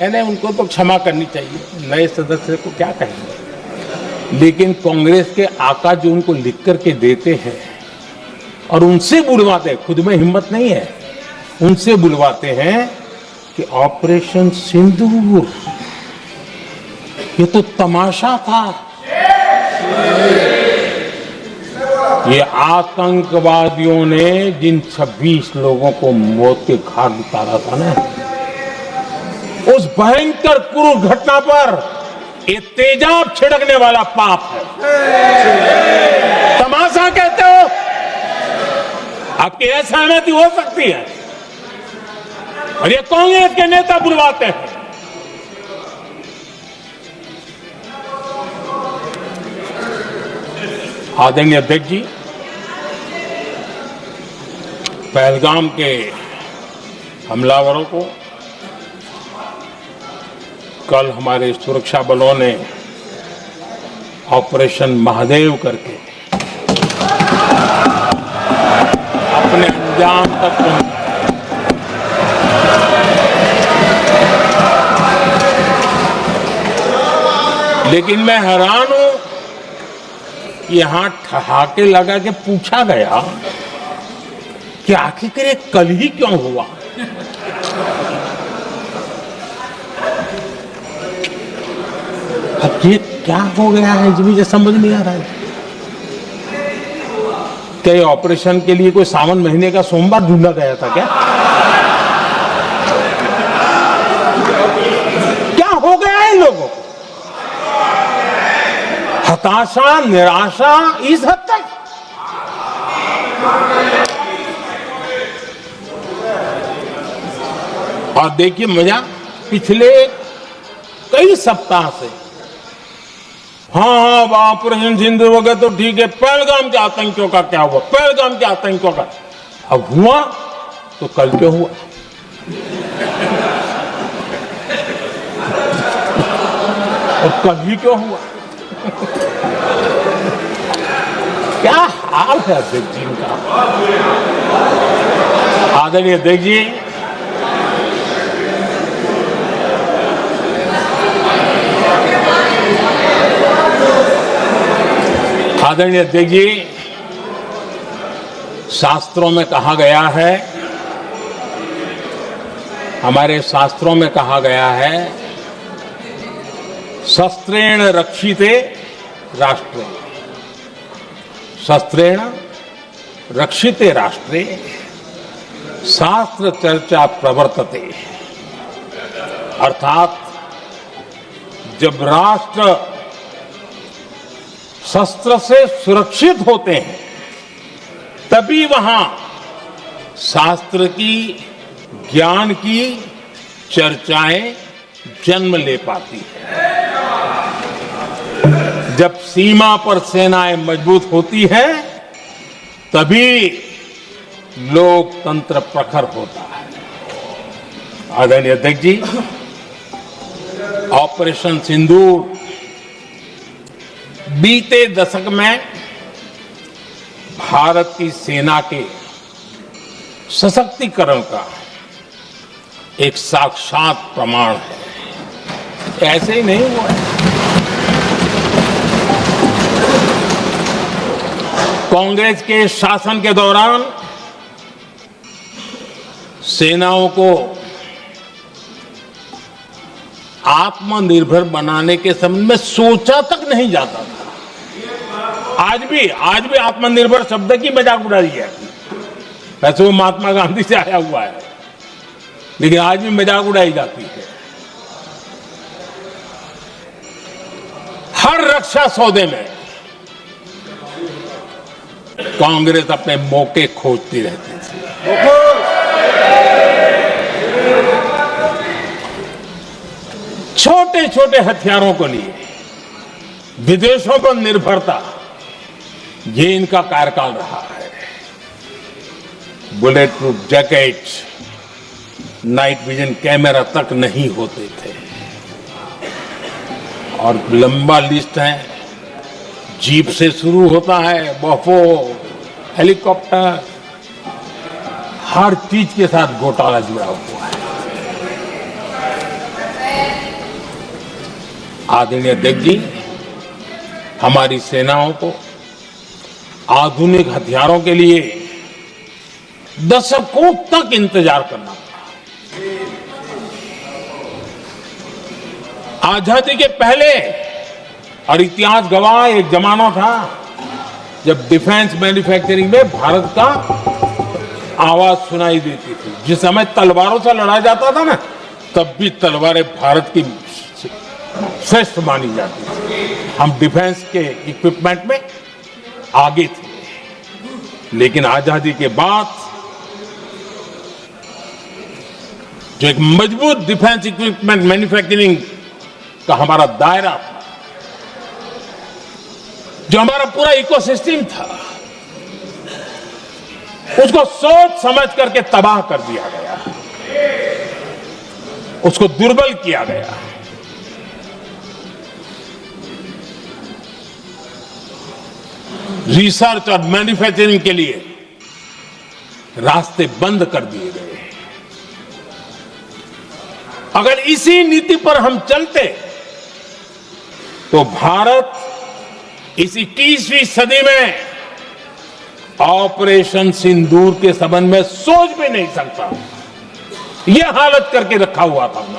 यानी उनको तो क्षमा करनी चाहिए, नए सदस्य को क्या कहेंगे, लेकिन कांग्रेस के आका जो उनको लिख करके देते हैं और उनसे बुलवाते हैं, खुद में हिम्मत नहीं है, उनसे बुलवाते हैं कि ऑपरेशन सिंदूर ये तो तमाशा था, ये आतंकवादियों ने जिन 26 लोगों को मौत के घाट उतारा था ना, उस भयंकर क्रूर घटना पर ये तेजाब छिड़कने वाला पाप है। तमाशा कहते हो? आपकी असहमति हो सकती है, और ये कांग्रेस के नेता बुलवाते हैं। आदरणीय अध्यक्ष जी, पहलगाम के हमलावरों को कल हमारे सुरक्षा बलों ने ऑपरेशन महादेव करके अपने अंजाम तक पहुंचाया। लेकिन मैं हैरान हूं कि यहां ठहाके लगा के पूछा गया कि आखिर ये कल ही क्यों हुआ। अब ये क्या हो गया है मुझे समझ नहीं आ रहा है। क्या ये ऑपरेशन के लिए कोई सावन महीने का सोमवार ढूंढा गया था क्या? क्या हो गया है इन लोगों को? हताशा, निराशा इस हद तक। और देखिए मजा, पिछले कई सप्ताह से हाँ ऑपरेशन सिंदूर हो गया तो ठीक है, पहलगाम के आतंकियों का क्या हुआ, पहलगाम के आतंकियों का अब हुआ तो कल क्यों हुआ? और कल ही क्यों हुआ? क्या हाल है अध्यक्ष जी का। आदरणीय अध्यक्ष जी, आदरणीय अध्यक्ष जी, शास्त्रों में कहा गया है, हमारे शास्त्रों में कहा गया है, शस्त्रेण रक्षिते राष्ट्रे, शस्त्रेण रक्षिते राष्ट्रे शास्त्र चर्चा प्रवर्तते। अर्थात जब राष्ट्र शस्त्र से सुरक्षित होते हैं तभी वहां शास्त्र की, ज्ञान की चर्चाएं जन्म ले पाती है। जब सीमा पर सेनाएं मजबूत होती है तभी लोकतंत्र प्रखर होता है। आदरणीय अध्यक्ष जी, ऑपरेशन सिंदूर बीते दशक में भारत की सेना के सशक्तिकरण का एक साक्षात प्रमाण है। ऐसे ही नहीं हुआ है। कांग्रेस के शासन के दौरान सेनाओं को आत्मनिर्भर बनाने के संबंध में सोचा तक नहीं जाता था। आज भी आत्मनिर्भर शब्द की मजाक उड़ाई है। वैसे वो महात्मा गांधी से आया हुआ है, लेकिन आज भी मजाक उड़ाई जाती है। हर रक्षा सौदे में कांग्रेस अपने मौके खोजती रहती थी। छोटे छोटे हथियारों को लिए विदेशों पर निर्भरता, ये इनका कार्यकाल रहा है। Bullet proof jacket, night vision camera तक नहीं होते थे, और लंबा लिस्ट है। जीप से शुरू होता है, बफो, हेलीकॉप्टर, हर चीज के साथ घोटाला जुड़ा हुआ है। आदरणीय अध्यक्ष जी, हमारी सेनाओं को आधुनिक हथियारों के लिए दशकों तक इंतजार करना पड़ा। आजादी के पहले, और इतिहास गवाह, एक जमाना था जब डिफेंस मैन्युफैक्चरिंग में भारत का आवाज सुनाई देती थी। जिस समय तलवारों से लड़ा जाता था ना, तब भी तलवारें भारत की श्रेष्ठ मानी जाती थी। हम डिफेंस के इक्विपमेंट में आगे थे। लेकिन आजादी के बाद जो एक मजबूत डिफेंस इक्विपमेंट मैन्युफैक्चरिंग का हमारा दायरा था, जो हमारा पूरा इकोसिस्टम था, उसको सोच समझ करके तबाह कर दिया गया, उसको दुर्बल किया गया। रिसर्च और मैन्युफैक्चरिंग के लिए रास्ते बंद कर दिए गए। अगर इसी नीति पर हम चलते तो भारत इस 21वीं सदी में ऑपरेशन सिंदूर के संबंध में सोच भी नहीं सकता। यह हालत करके रखा हुआ था हमने।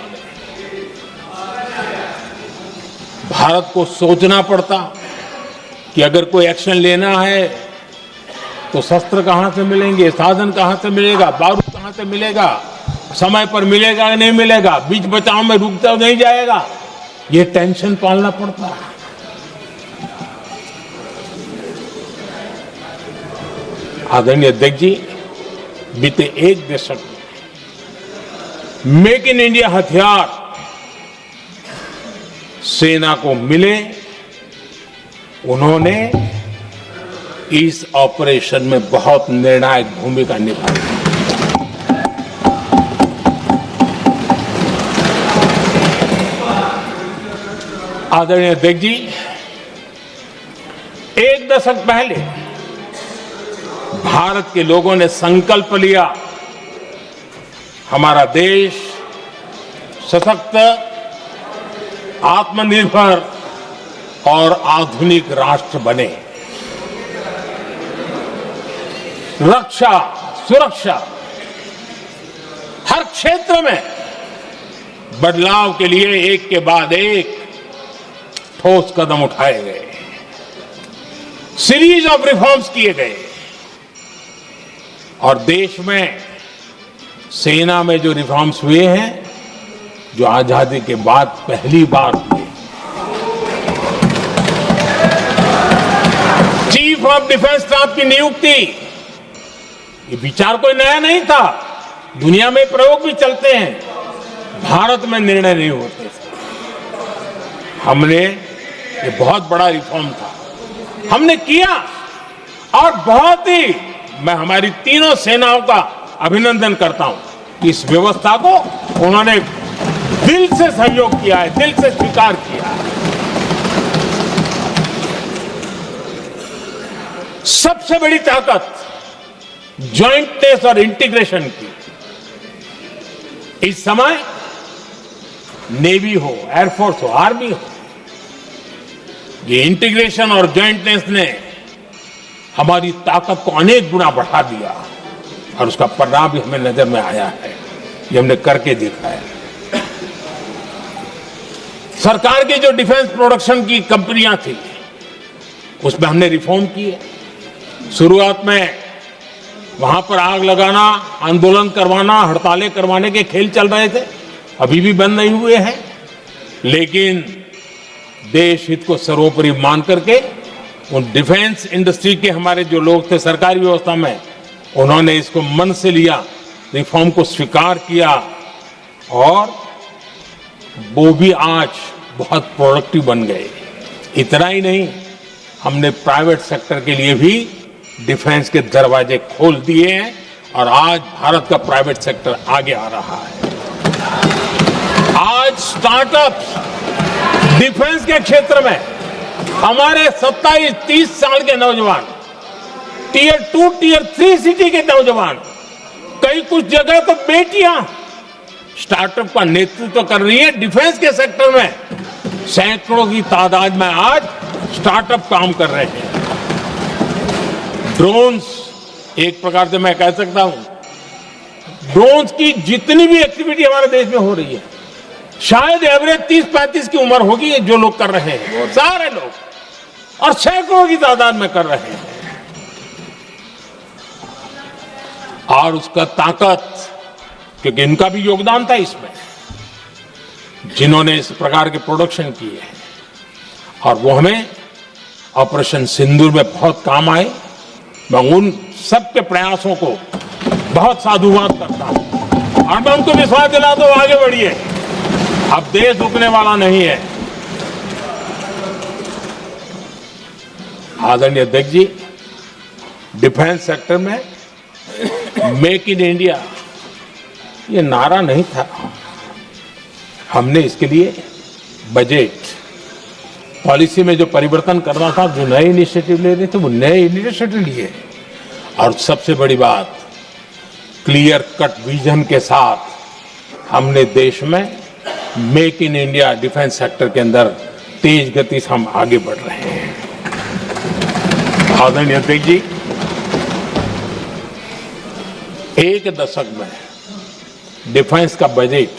भारत को सोचना पड़ता कि अगर कोई एक्शन लेना है तो शस्त्र कहां से मिलेंगे, साधन कहां से मिलेगा, बारूद कहां से मिलेगा, समय पर मिलेगा या नहीं मिलेगा, बीच बचाव में रुकता नहीं जाएगा, ये टेंशन पालना पड़ता है। आदरणीय अध्यक्ष जी, बीते एक दशक में मेक इन इंडिया हथियार सेना को मिले, उन्होंने इस ऑपरेशन में बहुत निर्णायक भूमिका निभाई। आदरणीय अध्यक्ष जी, एक दशक पहले भारत के लोगों ने संकल्प लिया, हमारा देश सशक्त, आत्मनिर्भर और आधुनिक राष्ट्र बने। रक्षा, सुरक्षा, हर क्षेत्र में बदलाव के लिए एक के बाद एक ठोस कदम उठाए गए, सीरीज ऑफ रिफॉर्म्स किए गए और देश में सेना में जो रिफॉर्म्स हुए हैं, जो आजादी के बाद पहली बार हुए। चीफ ऑफ डिफेंस स्टाफ की नियुक्ति, ये विचार कोई नया नहीं था, दुनिया में प्रयोग भी चलते हैं, भारत में निर्णय नहीं होते थे। हमने, ये बहुत बड़ा रिफॉर्म था, हमने किया और बहुत ही, मैं हमारी तीनों सेनाओं का अभिनंदन करता हूं कि इस व्यवस्था को उन्होंने दिल से सहयोग किया है, दिल से स्वीकार किया है। सबसे बड़ी ताकत जॉइंटनेस और इंटीग्रेशन की। इस समय नेवी हो, एयरफोर्स हो, आर्मी हो, ये इंटीग्रेशन और जॉइंटनेस ने हमारी ताकत को अनेक गुना बढ़ा दिया और उसका परिणाम भी हमें नजर में आया है, ये हमने करके देखा है। सरकार की जो डिफेंस प्रोडक्शन की कंपनियां थी, उसमें हमने रिफॉर्म किए। शुरुआत में वहां पर आग लगाना, आंदोलन करवाना, हड़तालें करवाने के खेल चल रहे थे, अभी भी बंद नहीं हुए हैं, लेकिन देश हित को सर्वोपरि मान करके उन डिफेंस इंडस्ट्री के हमारे जो लोग थे सरकारी व्यवस्था में, उन्होंने इसको मन से लिया, रिफॉर्म को स्वीकार किया और वो भी आज बहुत प्रोडक्टिव बन गए। इतना ही नहीं, हमने प्राइवेट सेक्टर के लिए भी डिफेंस के दरवाजे खोल दिए हैं और आज भारत का प्राइवेट सेक्टर आगे आ रहा है। आज स्टार्टअप्स डिफेंस के क्षेत्र में हमारे 27-30 साल के नौजवान, टियर 2, टियर 3 सिटी के नौजवान, कई कुछ जगह तो बेटियां स्टार्टअप का नेतृत्व कर रही है। डिफेंस के सेक्टर में सैकड़ों की तादाद में आज स्टार्टअप काम कर रहे हैं। ड्रोन्स, एक प्रकार से मैं कह सकता हूं, ड्रोन्स की जितनी भी एक्टिविटी हमारे देश में हो रही है, शायद एवरेज 30-35 की उम्र होगी जो लोग कर रहे हैं, वो सारे लोग, और सैकड़ों की तादाद में कर रहे हैं। और उसका ताकत, क्योंकि इनका भी योगदान था इसमें, जिन्होंने इस प्रकार के प्रोडक्शन किए हैं, और वो हमें ऑपरेशन सिंदूर में बहुत काम आए। मैं उन सबके प्रयासों को बहुत साधुवाद करता हूं और मैं उनको विश्वास दिलाता हूं, आगे बढ़िए, अब देश रुकने वाला नहीं है। आदरणीय अध्यक्ष जी, डिफेंस सेक्टर में मेक इन इंडिया ये नारा नहीं था। हमने इसके लिए बजट पॉलिसी में जो परिवर्तन करना था, जो नए इनिशिएटिव ले रहे थे, वो नए इनिशिएटिव लिए। और सबसे बड़ी बात, क्लियर कट विजन के साथ हमने देश में make in India defence sector के अंदर तेज गति से हम आगे बढ़ रहे हैं। आदरणीय अध्यक्ष जी, एक दशक में डिफेंस का बजट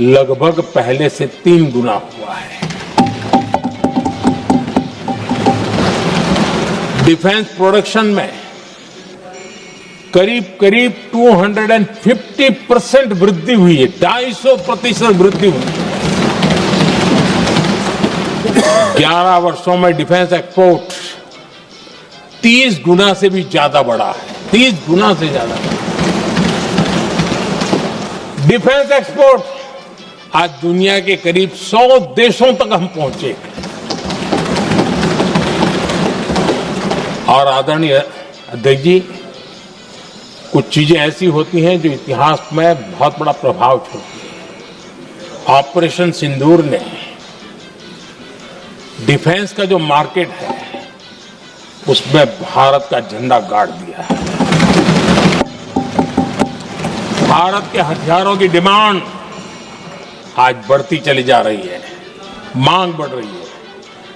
लगभग पहले से 3 गुना हुआ है। डिफेंस प्रोडक्शन में करीब करीब 250% वृद्धि हुई है, 250% वृद्धि हुई है। 11 वर्षों में डिफेंस एक्सपोर्ट 30 गुना से भी ज्यादा बढ़ा है, 30 गुना से ज्यादा। डिफेंस एक्सपोर्ट आज दुनिया के करीब 100 देशों तक हम पहुंचे। और आदरणीय अध्यक्ष जी, कुछ चीजें ऐसी होती हैं जो इतिहास में बहुत बड़ा प्रभाव छोड़ती है। ऑपरेशन सिंदूर ने डिफेंस का जो मार्केट है उसमें भारत का झंडा गाड़ दिया है। भारत के हथियारों की डिमांड आज बढ़ती चली जा रही है, मांग बढ़ रही है।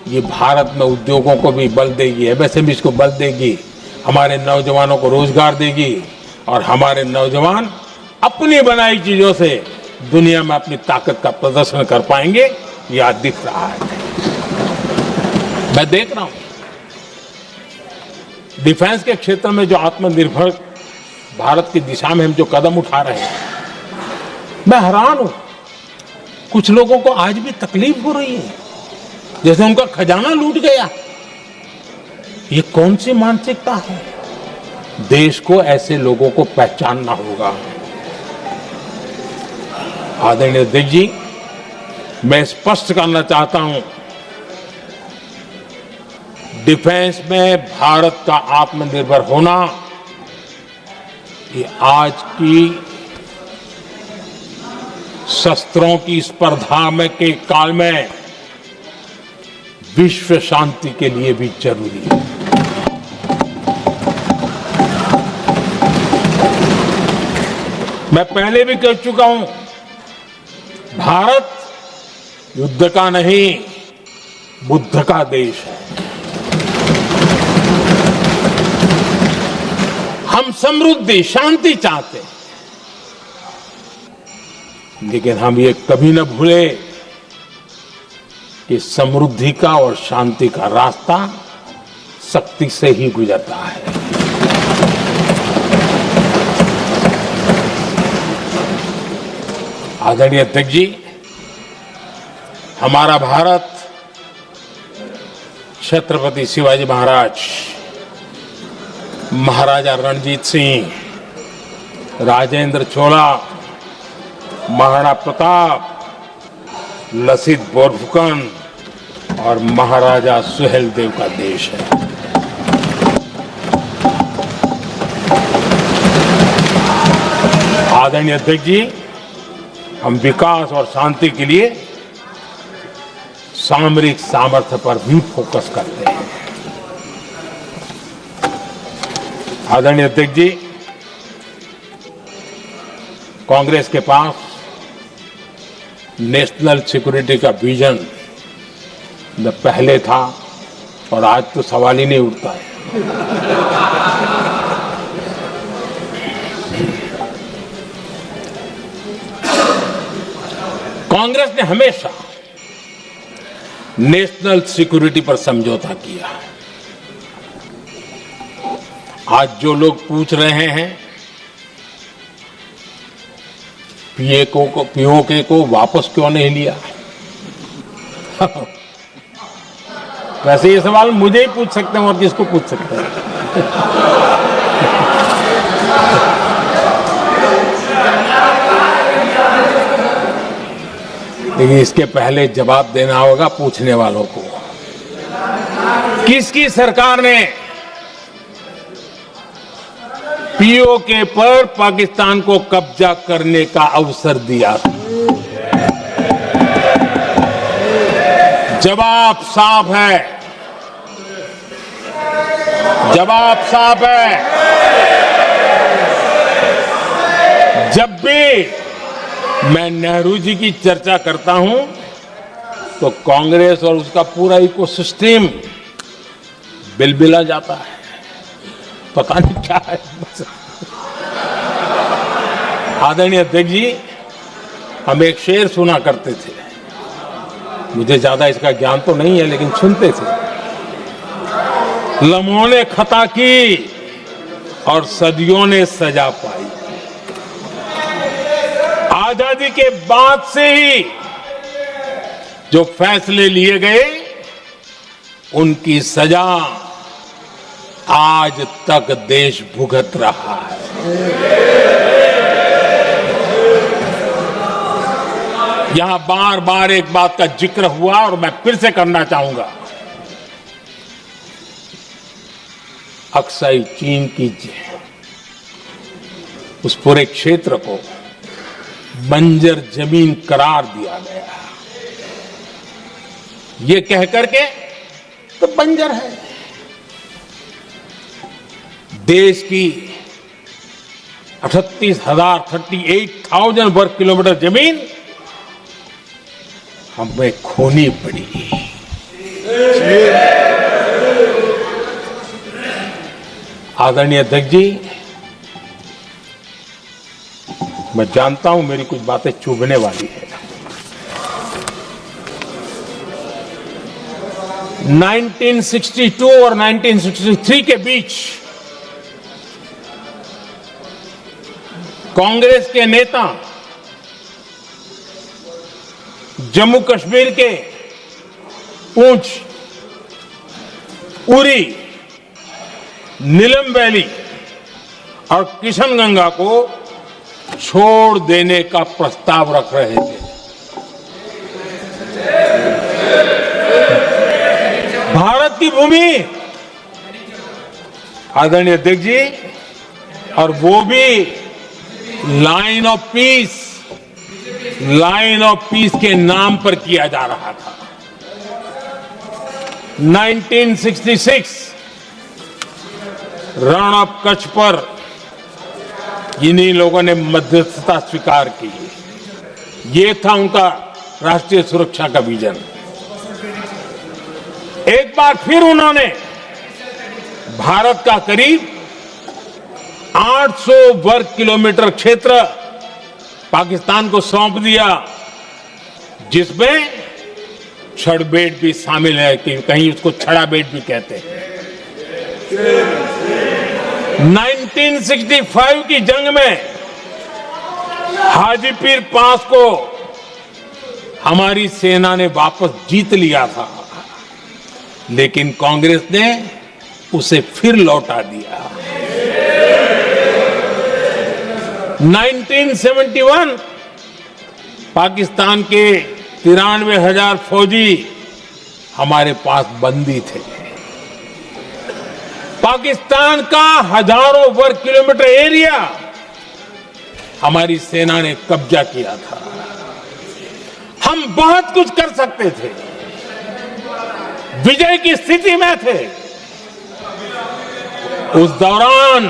ये भारत में उद्योगों को भी बल देगी, एमएसएमईज को बल देगी, हमारे नौजवानों को रोजगार देगी और हमारे नौजवान अपनी बनाई चीजों से दुनिया में अपनी ताकत का प्रदर्शन कर पाएंगे। ये आज दिख रहा है, मैं देख रहा हूं। डिफेंस के क्षेत्र में जो आत्मनिर्भर भारत की दिशा में हम जो कदम उठा रहे हैं, मैं हैरान हूं। कुछ लोगों को आज भी तकलीफ हो रही है, जैसे उनका खजाना लूट गया। ये कौन सी मानसिकता है? देश को ऐसे लोगों को पहचानना होगा। आदरणीय अध्यक्ष जी, मैं स्पष्ट करना चाहता हूं, डिफेंस में भारत का आत्मनिर्भर होना ये आज की शस्त्रों की स्पर्धा में के काल में विश्व शांति के लिए भी जरूरी है। मैं पहले भी कह चुका हूं, भारत युद्ध का नहीं, बुद्ध का देश है। हम समृद्धि, शांति चाहते हैं, लेकिन हम ये कभी न भूले कि समृद्धि का और शांति का रास्ता शक्ति से ही गुजरता है। आदरणीय अध्यक्ष जी, हमारा भारत छत्रपति शिवाजी महाराज, महाराजा रणजीत सिंह, राजेंद्र चोला, महाराणा प्रताप, लसित बोरफुकन और महाराजा सुहेलदेव का देश है। आदरणीय अध्यक्ष जी, हम विकास और शांति के लिए सामरिक सामर्थ्य पर भी फोकस करते हैं। आदरणीय अध्यक्ष जी, कांग्रेस के पास नेशनल सिक्योरिटी का विजन न पहले था और आज तो सवाल ही नहीं उठता है। कांग्रेस ने हमेशा नेशनल सिक्योरिटी पर समझौता किया। आज जो लोग पूछ रहे हैं पीओके को वापस क्यों नहीं लिया? वैसे ये सवाल मुझे ही पूछ सकते हैं और किसको पूछ सकते हैं? लेकिन इसके पहले जवाब देना होगा पूछने वालों को। किसकी सरकार ने पीओके पर पाकिस्तान को कब्जा करने का अवसर दिया? जवाब साफ है, जवाब साफ है। जब भी मैं नेहरू जी की चर्चा करता हूं तो कांग्रेस और उसका पूरा इकोसिस्टम बिलबिला जाता है, पता नहीं क्या है। आदरणीय अध्यक्ष जी, हम एक शेर सुना करते थे, मुझे ज्यादा इसका ज्ञान तो नहीं है लेकिन सुनते थे। लम्हों ने खता की और सदियों ने सजा पाई। आजादी के बाद से ही जो फैसले लिए गए उनकी सजा आज तक देश भुगत रहा है। यहां बार बार एक बात का जिक्र हुआ और मैं फिर से करना चाहूंगा। अक्साई चीन की उस पूरे क्षेत्र को बंजर जमीन करार दिया गया, ये कह करके तो बंजर है। देश की 38,000 वर्ग किलोमीटर जमीन हमें खोनी पड़ी। आदरणीय अध्यक्ष जी, मैं जानता हूं मेरी कुछ बातें चुभने वाली है। 1962 और 1963 के बीच कांग्रेस के नेता जम्मू कश्मीर के पूंछ, उरी, नीलम वैली और किशनगंगा को छोड़ देने का प्रस्ताव रख रहे थे। भारत की भूमि, आदरणीय अध्यक्ष जी, और वो भी लाइन ऑफ पीस के नाम पर किया जा रहा था। 1966 रण ऑफ कच्छ पर इन्हीं लोगों ने मध्यस्थता स्वीकार की। ये था उनका राष्ट्रीय सुरक्षा का विजन। एक बार फिर उन्होंने भारत का करीब 800 वर्ग किलोमीटर क्षेत्र पाकिस्तान को सौंप दिया, जिसमें छड़बेट भी शामिल है, कि कहीं उसको छड़ाबेट भी कहते हैं। 1965 की जंग में हाजीपीर पास को हमारी सेना ने वापस जीत लिया था, लेकिन कांग्रेस ने उसे फिर लौटा दिया। 1971 पाकिस्तान के 93,000 फौजी हमारे पास बंदी थे। पाकिस्तान का हजारों वर्ग किलोमीटर एरिया हमारी सेना ने कब्जा किया था। हम बहुत कुछ कर सकते थे, विजय की स्थिति में थे। उस दौरान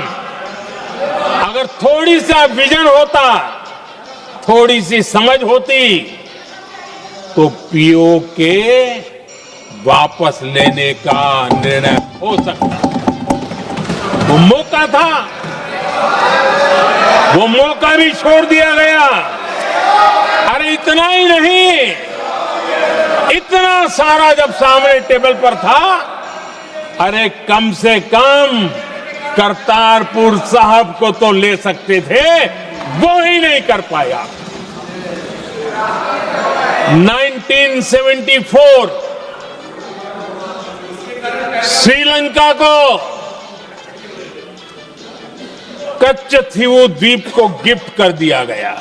अगर थोड़ी सा विजन होता, थोड़ी सी समझ होती, तो पीओके वापस लेने का निर्णय हो सकता। वो मौका था, वो मौका भी छोड़ दिया गया। अरे इतना ही नहीं, इतना सारा जब सामने टेबल पर था, अरे कम से कम करतारपुर साहब को तो ले सकते थे, वो ही नहीं कर पाया। 1974 श्रीलंका को कच्चथीवू द्वीप को गिफ्ट कर दिया गया।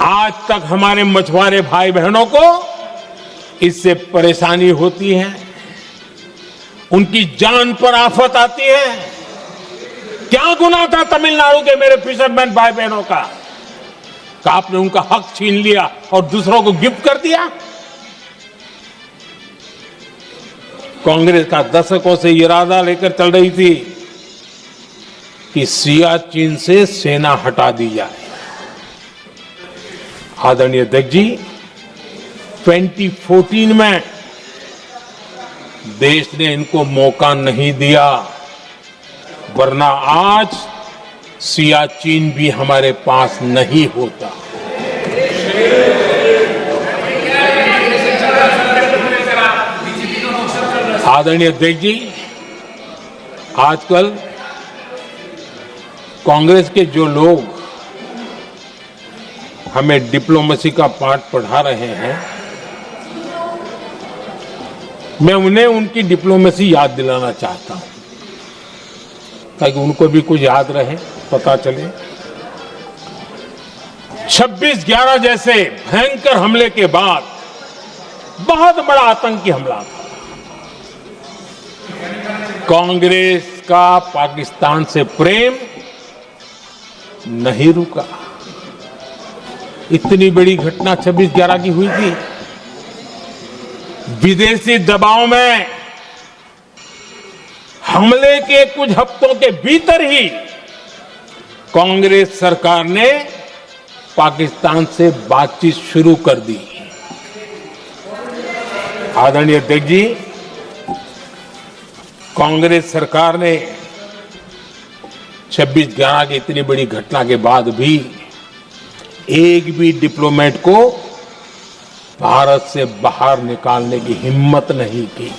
आज तक हमारे मछुआरे भाई बहनों को इससे परेशानी होती है, उनकी जान पर आफत आती है। क्या गुनाह था तमिलनाडु के मेरे फिशरमैन भाई बहनों का कि आपने उनका हक छीन लिया और दूसरों को गिफ्ट कर दिया? कांग्रेस का दशकों से इरादा लेकर चल रही थी कि सियाचिन से सेना हटा दी जाए। आदरणीय अध्यक्ष जी, 2014 में देश ने इनको मौका नहीं दिया, वरना आज सियाचिन भी हमारे पास नहीं होता। आदरणीय अध्यक्ष जी, आजकल कांग्रेस के जो लोग हमें डिप्लोमेसी का पाठ पढ़ा रहे हैं, मैं उन्हें उनकी डिप्लोमेसी याद दिलाना चाहता हूं ताकि उनको भी कुछ याद रहे, पता चले। 26/11 जैसे भयंकर हमले के बाद बहुत बड़ा आतंकी हमला था। कांग्रेस का पाकिस्तान से प्रेम नहीं रुका। इतनी बड़ी घटना 26/11 की हुई थी। विदेशी दबाव में हमले के कुछ हफ्तों के भीतर ही कांग्रेस सरकार ने पाकिस्तान से बातचीत शुरू कर दी। आदरणीय अध्यक्ष जी, कांग्रेस सरकार ने 26/11 की इतनी बड़ी घटना के बाद भी एक भी डिप्लोमेट को भारत से बाहर निकालने की हिम्मत नहीं की।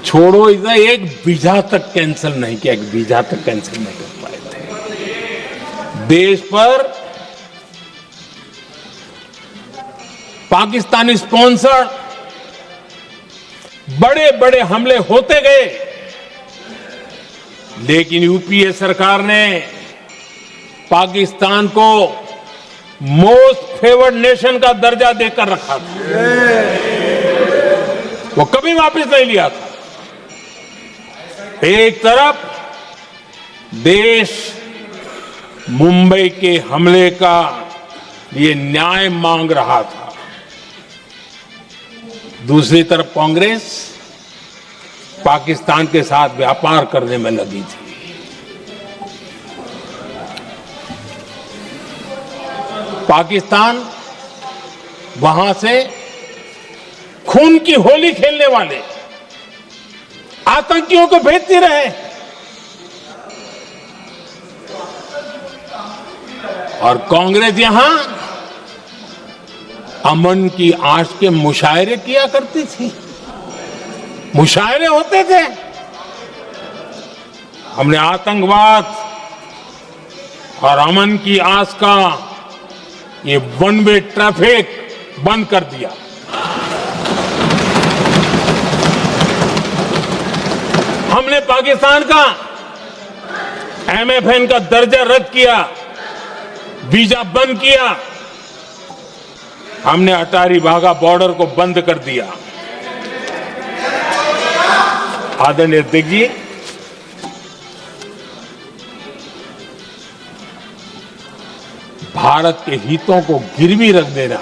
छोड़ो इधर, एक वीजा तक कैंसिल नहीं किया, एक वीजा तक कैंसिल नहीं कर पाए थे। देश पर पाकिस्तानी स्पॉन्सर बड़े बड़े हमले होते गए, लेकिन यूपीए सरकार ने पाकिस्तान को मोस्ट फेवर्ड नेशन का दर्जा देकर रखा था। वो कभी वापस नहीं लिया था। एक तरफ देश मुंबई के हमले का ये न्याय मांग रहा था, दूसरी तरफ कांग्रेस पाकिस्तान के साथ व्यापार करने में लगी थी। पाकिस्तान वहां से खून की होली खेलने वाले आतंकियों को भेजते रहे और कांग्रेस यहां अमन की आश के मुशायरे किया करती थी। मुशायरे होते थे। हमने आतंकवाद और अमन की आस का ये वन वे ट्रैफिक बंद कर दिया। हमने पाकिस्तान का MFN का दर्जा रद्द किया, वीजा बंद किया। हमने अटारी वाघा बॉर्डर को बंद कर दिया। आदरणीय अध्यक्ष जी, भारत के हितों को गिरवी रख देना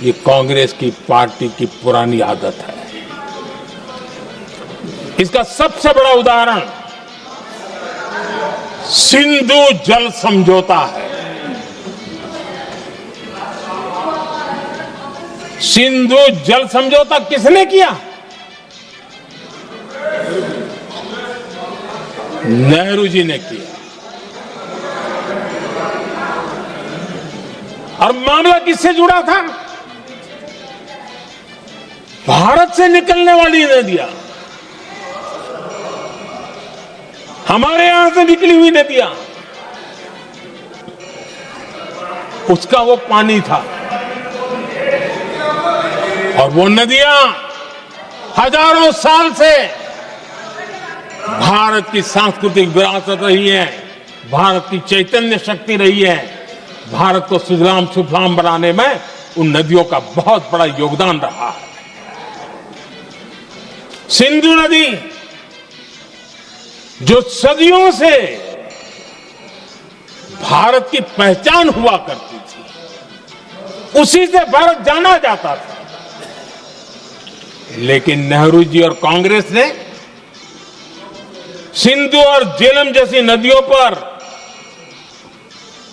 ये कांग्रेस की पार्टी की पुरानी आदत है। इसका सबसे बड़ा उदाहरण सिंधु जल समझौता है। सिंधु जल समझौता किसने किया? नेहरू जी ने किया। और मामला किससे जुड़ा था? भारत से निकलने वाली नदियां, हमारे यहां से निकली हुई नदियां। उसका वो पानी था। और वो नदियां हजारों साल से भारत की सांस्कृतिक विरासत रही है, भारत की चैतन्य शक्ति रही है। भारत को सुजलाम सुफलाम बनाने में उन नदियों का बहुत बड़ा योगदान रहा है। सिंधु नदी जो सदियों से भारत की पहचान हुआ करती थी, उसी से भारत जाना जाता था। लेकिन नेहरू जी और कांग्रेस ने सिंधु और झेलम जैसी नदियों पर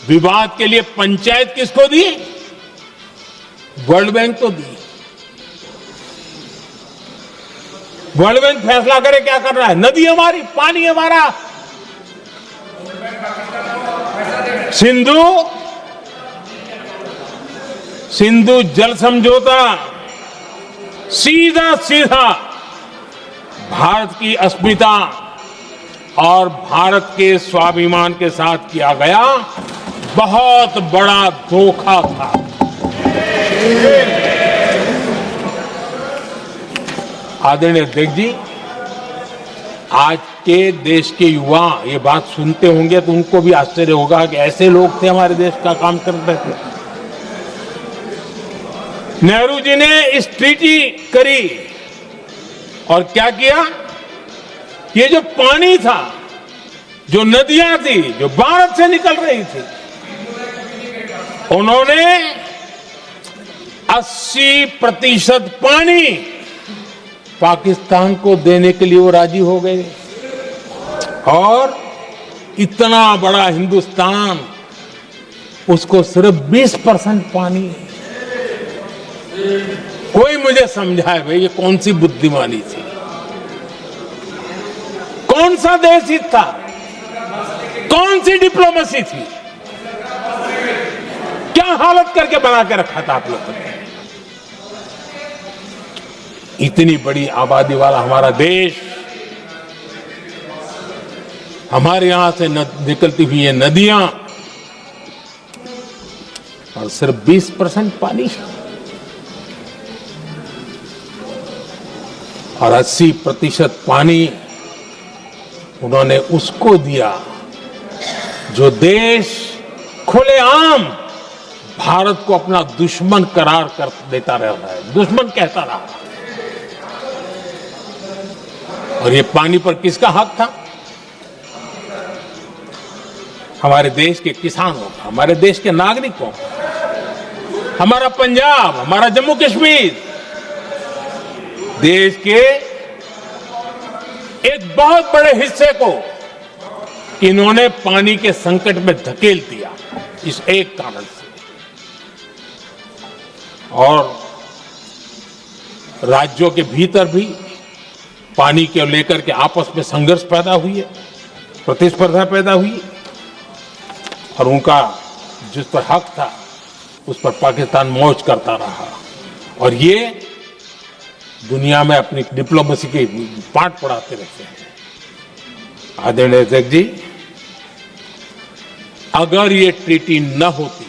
विवाद के लिए पंचायत किसको दी? वर्ल्ड बैंक को दी। वर्ल्ड बैंक फैसला करे क्या कर रहा है, नदी हमारी, पानी हमारा। सिंधु जल समझौता सीधा सीधा भारत की अस्मिता और भारत के स्वाभिमान के साथ किया गया बहुत बड़ा धोखा था। आदरणीय अध्यक्ष जी, आज के देश के युवा ये बात सुनते होंगे तो उनको भी आश्चर्य होगा कि ऐसे लोग थे हमारे देश का काम करते थे। नेहरू जी ने इस ट्रीटी करी और क्या किया? ये जो पानी था, जो नदियां थी, जो भारत से निकल रही थी, उन्होंने 80% पानी पाकिस्तान को देने के लिए वो राजी हो गए। और इतना बड़ा हिंदुस्तान, उसको सिर्फ 20% पानी। कोई मुझे समझाए भाई ये कौन सी बुद्धिमानी थी, कौन सा देश हित था, कौन सी डिप्लोमेसी थी, क्या हालत करके बना के रखा था आप लोगों ने। इतनी बड़ी आबादी वाला हमारा देश, हमारे यहां से निकलती हुई ये नदियां, और सिर्फ 20% पानी, और 80% पानी उन्होंने उसको दिया जो देश खुलेआम भारत को अपना दुश्मन करार कर देता रहा है, दुश्मन कहता रहा। और ये पानी पर किसका हक था? हमारे देश के किसानों का, हमारे देश के नागरिकों का, हमारा पंजाब, हमारा जम्मू कश्मीर, देश के एक बहुत बड़े हिस्से को इन्होंने पानी के संकट में धकेल दिया, इस एक कारण से। और राज्यों के भीतर भी पानी को लेकर के आपस में संघर्ष पैदा हुई है, प्रतिस्पर्धा पैदा हुई है, और उनका जिस पर हक था उस पर पाकिस्तान मौज करता रहा। और ये दुनिया में अपनी डिप्लोमेसी के पाठ पढ़ाते रहते हैं। आदरणीय अध्यक्ष जी, अगर ये ट्रीटी न होती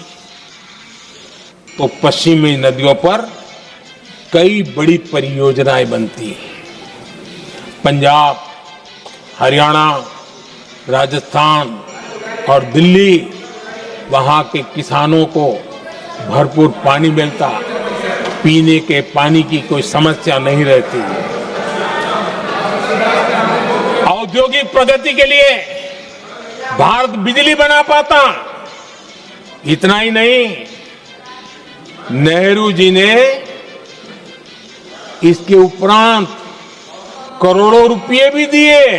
तो पश्चिमी नदियों पर कई बड़ी परियोजनाएं बनती। पंजाब, हरियाणा, राजस्थान और दिल्ली, वहां के किसानों को भरपूर पानी मिलता, पीने के पानी की कोई समस्या नहीं रहती। औद्योगिक प्रगति के लिए भारत बिजली बना पाता। इतना ही नहीं, नेहरू जी ने इसके उपरांत करोड़ों रुपए भी दिए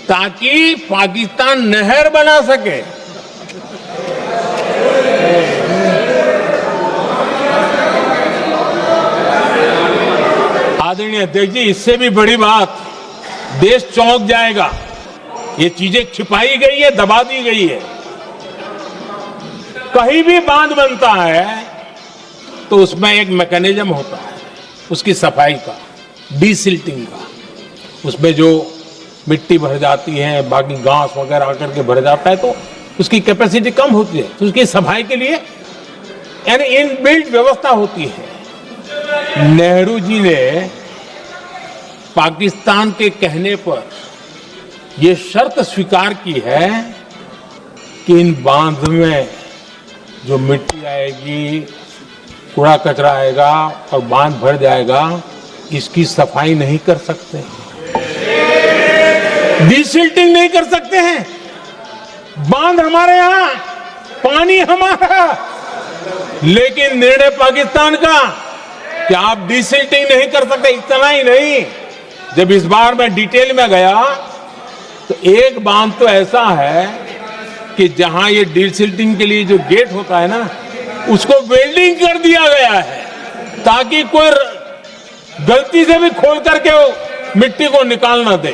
ताकि पाकिस्तान नहर बना सके। आदरणीय अध्यक्ष जी, इससे भी बड़ी बात, देश चौंक जाएगा। ये चीजें छिपाई गई है, दबा दी गई है। कहीं भी बांध बनता है तो उसमें एक मैकेनिज्म होता है उसकी सफाई का, डीसिल्टिंग का। उसमें जो मिट्टी भर जाती है, बाकी घास वगैरह आकर के भर जाता है तो उसकी कैपेसिटी कम होती है, तो उसकी सफाई के लिए यानी इनबिल्ट व्यवस्था होती है। नेहरू जी ने पाकिस्तान के कहने पर यह शर्त स्वीकार की है कि इन बांध में जो मिट्टी आएगी, कूड़ा कचरा आएगा और बांध भर जाएगा, इसकी सफाई नहीं कर सकते, डिसिल्टिंग नहीं कर सकते हैं। बांध हमारे यहां, पानी हमारा, लेकिन निर्णय पाकिस्तान का कि आप डिसिल्टिंग नहीं कर सकते। इतना ही नहीं, जब इस बार मैं डिटेल में गया तो एक बांध तो ऐसा है कि जहां ये डिसिल्टिंग के लिए जो गेट होता है ना, उसको वेल्डिंग कर दिया गया है ताकि कोई गलती से भी खोल करके मिट्टी को निकाल ना दे।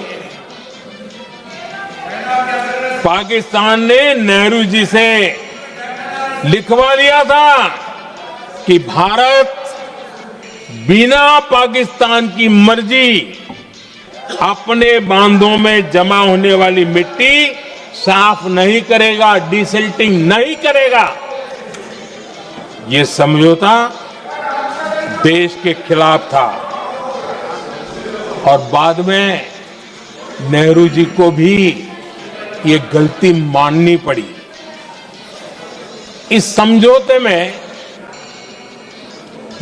पाकिस्तान ने नेहरू जी से लिखवा दिया था कि भारत बिना पाकिस्तान की मर्जी अपने बांधों में जमा होने वाली मिट्टी साफ नहीं करेगा, डिसिल्टिंग नहीं करेगा। ये समझौता देश के खिलाफ था और बाद में नेहरू जी को भी ये गलती माननी पड़ी। इस समझौते में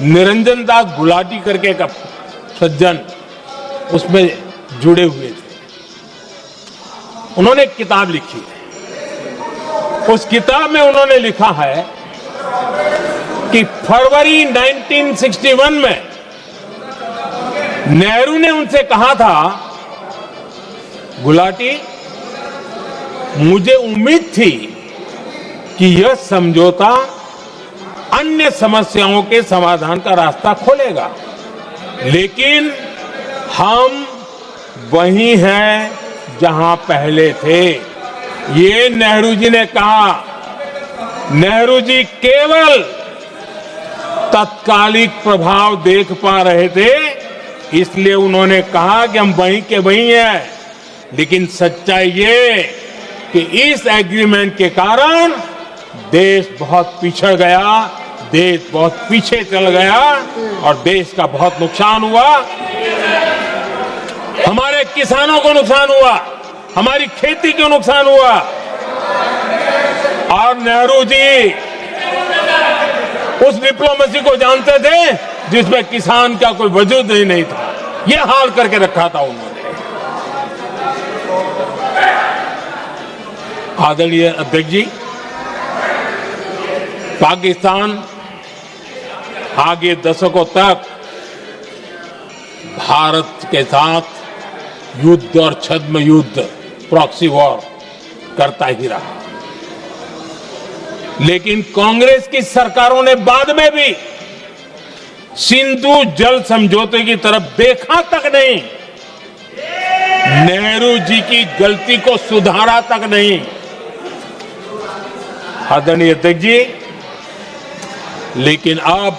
निरंजन दास गुलाटी करके एक सज्जन उसमें जुड़े हुए थे। उन्होंने एक किताब लिखी है। उस किताब में उन्होंने लिखा है कि फरवरी 1961 में नेहरू ने उनसे कहा था, गुलाटी, मुझे उम्मीद थी कि यह समझौता अन्य समस्याओं के समाधान का रास्ता खोलेगा, लेकिन हम वहीं हैं जहां पहले थे। ये नेहरू जी ने कहा। नेहरू जी केवल तत्कालिक प्रभाव देख पा रहे थे, इसलिए उन्होंने कहा कि हम वहीं के वहीं हैं, लेकिन सच्चाई ये कि इस एग्रीमेंट के कारण देश बहुत पिछड़ गया, देश बहुत पीछे चल गया और देश का बहुत नुकसान हुआ। हमारे किसानों को नुकसान हुआ, हमारी खेती को नुकसान हुआ। और नेहरू जी उस डिप्लोमेसी को जानते थे जिसमें किसान का कोई वजूद ही नहीं था। यह हाल करके रखा था उन्होंने। आदरणीय अध्यक्ष जी, पाकिस्तान आगे दशकों तक भारत के साथ युद्ध और छद्म युद्ध, प्रॉक्सी वॉर करता ही रहा, लेकिन कांग्रेस की सरकारों ने बाद में भी सिंधु जल समझौते की तरफ देखा तक नहीं, नेहरू जी की गलती को सुधारा तक नहीं। आदरणीय अध्यक्ष जी, लेकिन अब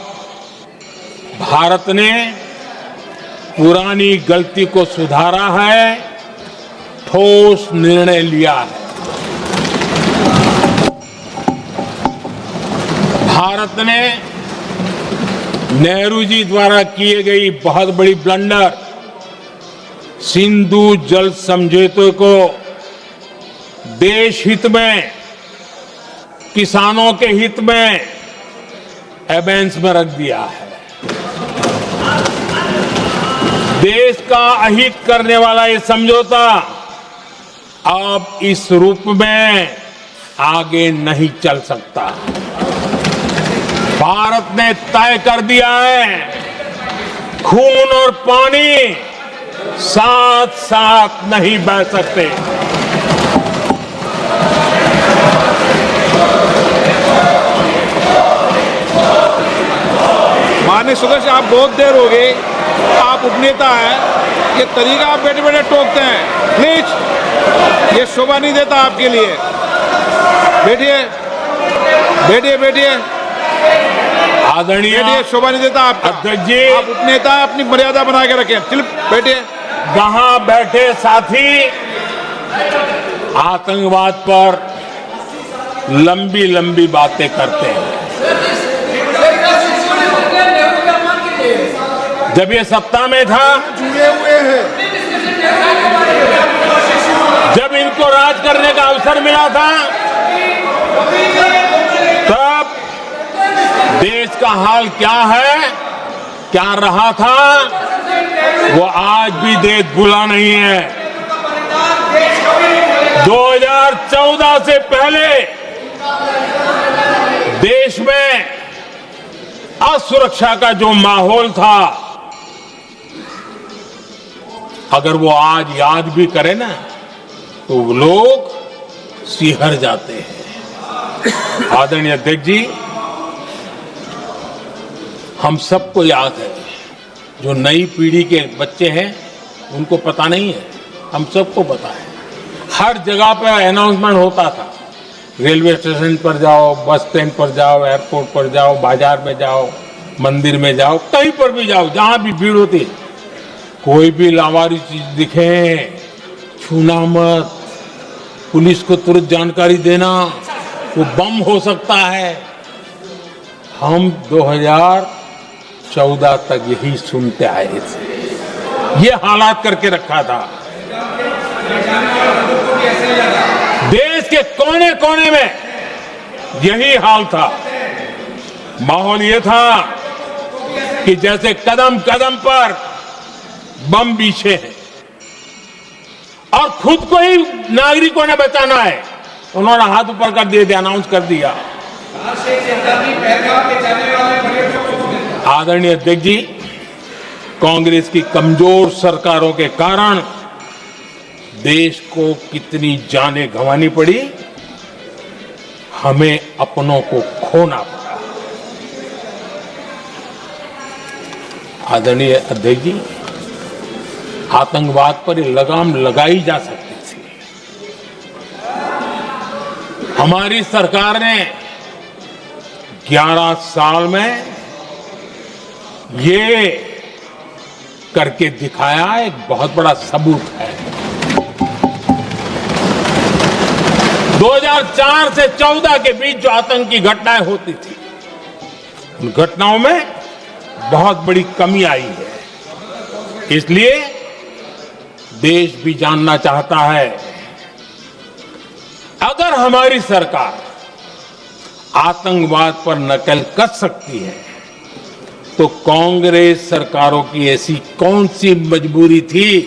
भारत ने पुरानी गलती को सुधारा है, ठोस निर्णय लिया है। भारत ने नेहरू जी द्वारा किए गई बहुत बड़ी ब्लंडर, सिंधु जल समझौते को देश हित में, किसानों के हित में एबेंस में रख दिया है। देश का अहित करने वाला ये समझौता अब इस रूप में आगे नहीं चल सकता। भारत ने तय कर दिया है, खून और पानी साथ साथ नहीं बह सकते। माननीय सदस्य, आप बहुत देर हो गई, आप उपनेता हैं, ये तरीका आप बैठे बैठे टोकते हैं, प्लीज, ये शोभा नहीं देता आपके लिए। बैठिए बैठिए बैठिए आदरणीय, शोभा नहीं देता आपका। अध्यक्ष जी, आप उपनेता, अपनी मर्यादा बना के रखें। चलिए बैठिए। वहां बैठे साथी आतंकवाद पर लंबी लंबी बातें करते हैं। जब ये सत्ता में था, जुड़े हुए हैं। जब इनको राज करने का अवसर मिला था, तब देश का हाल क्या है, क्या रहा था, वो आज भी देश भूला नहीं है। 2014 से पहले देश में असुरक्षा का जो माहौल था, अगर वो आज याद भी करे ना, तो लोग सिहर जाते हैं। आदरणीय अध्यक्ष जी, हम सबको याद है, जो नई पीढ़ी के बच्चे हैं उनको पता नहीं है, हम सबको पता है। हर जगह पर अनाउंसमेंट होता था, रेलवे स्टेशन पर जाओ, बस स्टैंड पर जाओ, एयरपोर्ट पर जाओ, बाजार में जाओ, मंदिर में जाओ, कहीं पर भी जाओ, जहां भी भीड़ होती है, कोई भी लावारिस चीज दिखे छूना मत, पुलिस को तुरंत जानकारी देना, वो बम हो सकता है। हम 2014 तक यही सुनते आए थे, ये हालात करके रखा था। देश के कोने कोने में यही हाल था। माहौल ये था कि जैसे कदम कदम पर बम बिछे हैं और खुद को ही नागरिकों ने बचाना है, उन्होंने हाथ ऊपर कर दिए, अनाउंस कर दिया। आदरणीय अध्यक्ष जी, कांग्रेस की कमजोर सरकारों के कारण देश को कितनी जानें गंवानी पड़ी, हमें अपनों को खोना पड़ा। आदरणीय अध्यक्ष जी, आतंकवाद पर लगाम लगाई जा सकती थी। हमारी सरकार ने 11 साल में ये करके दिखाया, एक बहुत बड़ा सबूत है। 2004 से 14 के बीच जो आतंकी घटनाएं होती थी, उन घटनाओं में बहुत बड़ी कमी आई है। इसलिए देश भी जानना चाहता है, अगर हमारी सरकार आतंकवाद पर नकेल कस सकती है, तो कांग्रेस सरकारों की ऐसी कौन सी मजबूरी थी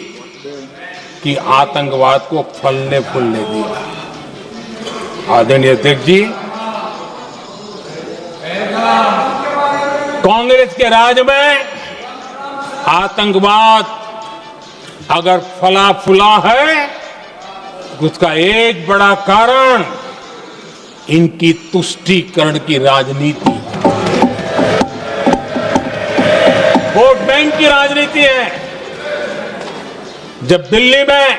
कि आतंकवाद को फलने फूलने दिया। आदरणीय अध्यक्ष जी, कांग्रेस के राज में आतंकवाद अगर फला फूला है, उसका एक बड़ा कारण इनकी तुष्टीकरण की राजनीति है, वोट बैंक की राजनीति है। जब दिल्ली में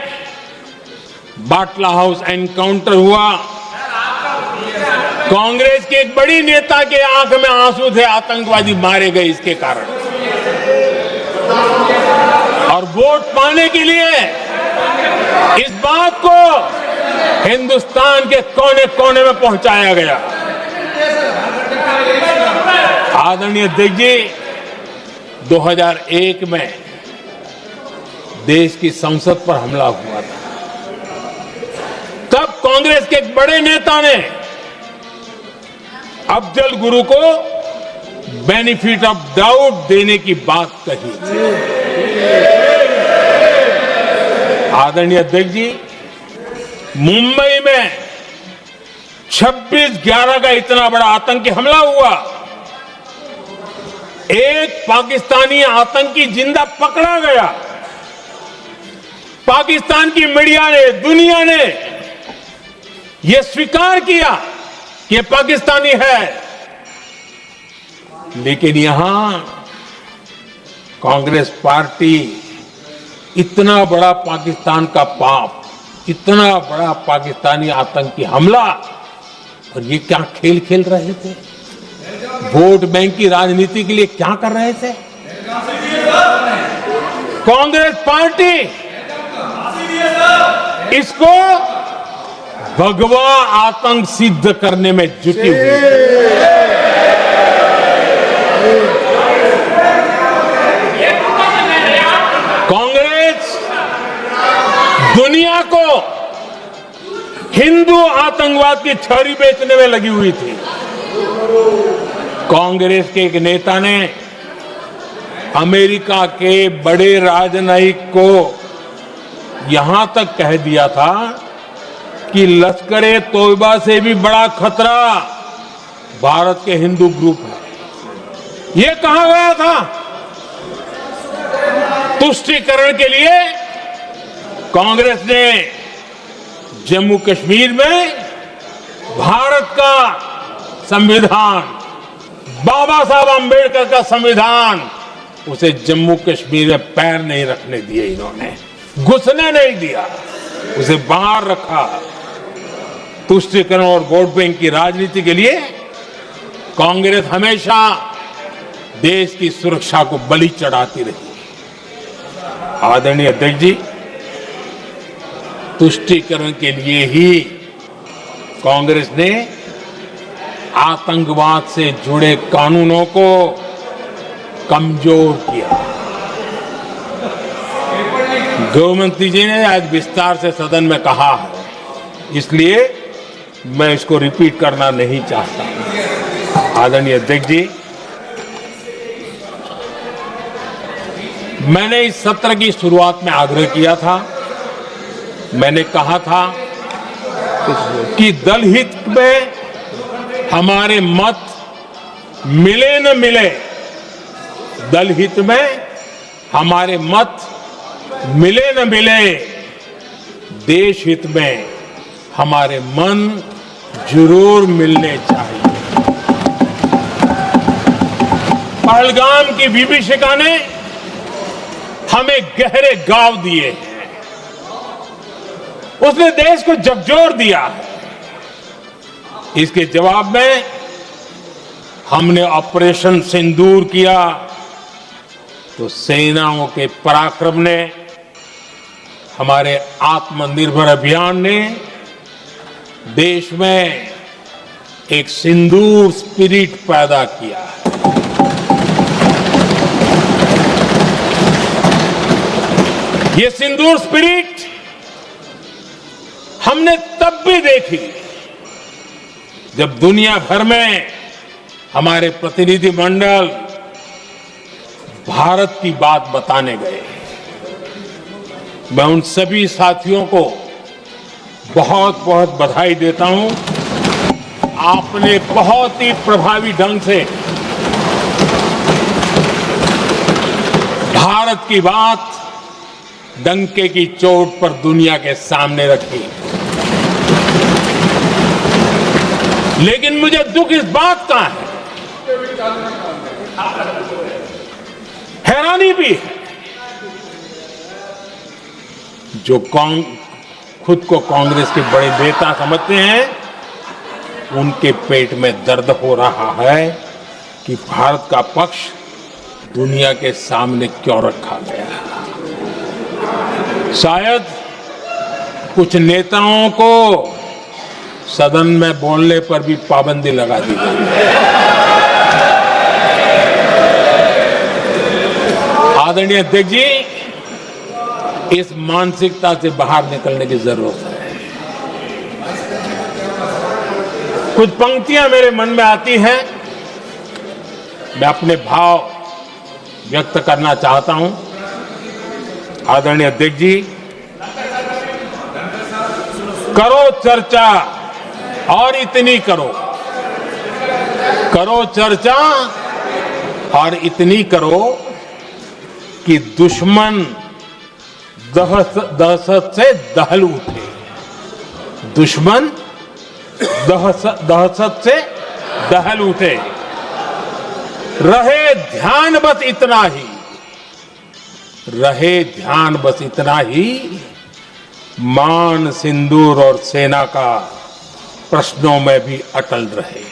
बाटला हाउस एनकाउंटर हुआ, कांग्रेस के एक बड़ी नेता के आंख में आंसू थे, आतंकवादी मारे गए इसके कारण। और वोट पाने के लिए इस बात को हिंदुस्तान के कोने कोने में पहुंचाया गया। आदरणीय अध्यक्ष जी, 2001 में देश की संसद पर हमला हुआ था। तब कांग्रेस के एक बड़े नेता ने अफजल गुरु को बेनिफिट ऑफ डाउट देने की बात कही थी। आदरणीय अध्यक्ष जी, मुंबई में 26/11 का इतना बड़ा आतंकी हमला हुआ, एक पाकिस्तानी आतंकी जिंदा पकड़ा गया। पाकिस्तान की मीडिया ने, दुनिया ने यह स्वीकार किया कि यह पाकिस्तानी है, लेकिन यहां कांग्रेस पार्टी इतना बड़ा पाकिस्तान का पाप, इतना बड़ा पाकिस्तानी आतंकी हमला, और ये क्या खेल खेल रहे थे, वोट बैंक की राजनीति के लिए क्या कर रहे थे। कांग्रेस पार्टी इसको भगवा आतंक सिद्ध करने में जुटी हुई है। दुनिया को हिंदू आतंकवाद की छड़ी बेचने में लगी हुई थी। कांग्रेस के एक नेता ने अमेरिका के बड़े राजनयिक को यहां तक कह दिया था कि लश्कर-ए तोयबा से भी बड़ा खतरा भारत के हिंदू ग्रुप है। यह कहा गया था तुष्टीकरण के लिए कांग्रेस ने जम्मू कश्मीर में भारत का संविधान, बाबा साहब अंबेडकर का संविधान, उसे जम्मू कश्मीर में पैर नहीं रखने दिए, इन्होंने घुसने नहीं दिया, उसे बाहर रखा। तुष्टीकरण और वोट बैंक की राजनीति के लिए कांग्रेस हमेशा देश की सुरक्षा को बलि चढ़ाती रही। आदरणीय अध्यक्ष जी, तुष्टीकरण के लिए ही कांग्रेस ने आतंकवाद से जुड़े कानूनों को कमजोर किया। गृहमंत्री जी ने आज विस्तार से सदन में कहा है, इसलिए मैं इसको रिपीट करना नहीं चाहता। आदरणीय अध्यक्ष जी, मैंने इस सत्र की शुरुआत में आग्रह किया था, मैंने कहा था कि दल हित में हमारे मत मिले न मिले, दल हित में हमारे मत मिले न मिले, देश हित में हमारे मन जरूर मिलने चाहिए। पहलगाम की विभीषिका ने हमें गहरे घाव दिए हैं, उसने देश को झकझोर दिया है। इसके जवाब में हमने ऑपरेशन सिंदूर किया तो सेनाओं के पराक्रम ने, हमारे आत्मनिर्भर अभियान ने देश में एक सिंदूर स्पिरिट पैदा किया। ये सिंदूर स्पिरिट हमने तब भी देखी जब दुनिया भर में हमारे प्रतिनिधि मंडल भारत की बात बताने गए। मैं उन सभी साथियों को बहुत बहुत बधाई देता हूं। आपने बहुत ही प्रभावी ढंग से भारत की बात डंके की चोट पर दुनिया के सामने रखी। लेकिन मुझे दुख इस बात का है, हैरानी भी है, जो खुद को कांग्रेस के बड़े नेता समझते हैं, उनके पेट में दर्द हो रहा है कि भारत का पक्ष दुनिया के सामने क्यों रखा गया। शायद कुछ नेताओं को सदन में बोलने पर भी पाबंदी लगा दी गई। आदरणीय अध्यक्ष जी, इस मानसिकता से बाहर निकलने की जरूरत है। कुछ पंक्तियां मेरे मन में आती हैं, मैं अपने भाव व्यक्त करना चाहता हूं। आदरणीय अध्यक्ष जी, करो चर्चा और इतनी करो, करो चर्चा और इतनी करो कि दुश्मन दहशत से दहल उठे, दुश्मन दहशत से दहल उठे। रहे ध्यान बस इतना ही, रहे ध्यान बस इतना ही, मान सिंदूर और सेना का प्रश्नों में भी अटल रहे।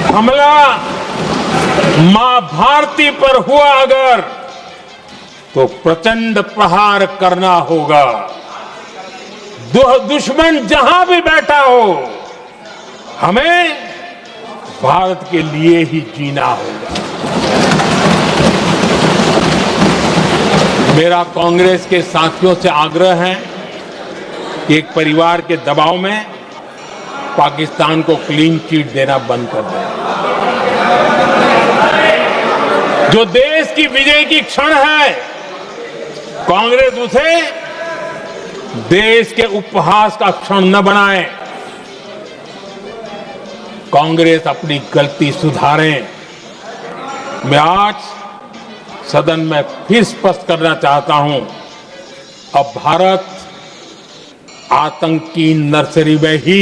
हमला मां भारती पर हुआ अगर, तो प्रचंड प्रहार करना होगा। दुश्मन जहां भी बैठा हो, हमें भारत के लिए ही जीना होगा। मेरा कांग्रेस के साथियों से आग्रह है कि एक परिवार के दबाव में पाकिस्तान को क्लीन चिट देना बंद कर दें। जो देश की विजय की क्षण है, कांग्रेस उसे देश के उपहास का क्षण न बनाए। कांग्रेस अपनी गलती सुधारें। मैं आज सदन में फिर स्पष्ट करना चाहता हूं, अब भारत आतंक की नर्सरी में ही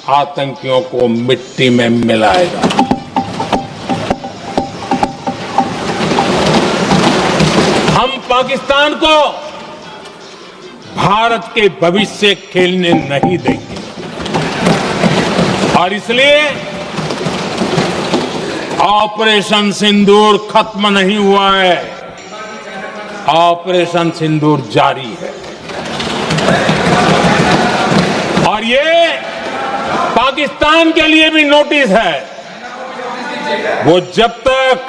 आतंकियों को मिट्टी में मिलाएगा। हम पाकिस्तान को भारत के भविष्य से खेलने नहीं देंगे और इसलिए ऑपरेशन सिंदूर खत्म नहीं हुआ है, ऑपरेशन सिंदूर जारी है। और ये पाकिस्तान के लिए भी नोटिस है। वो जब तक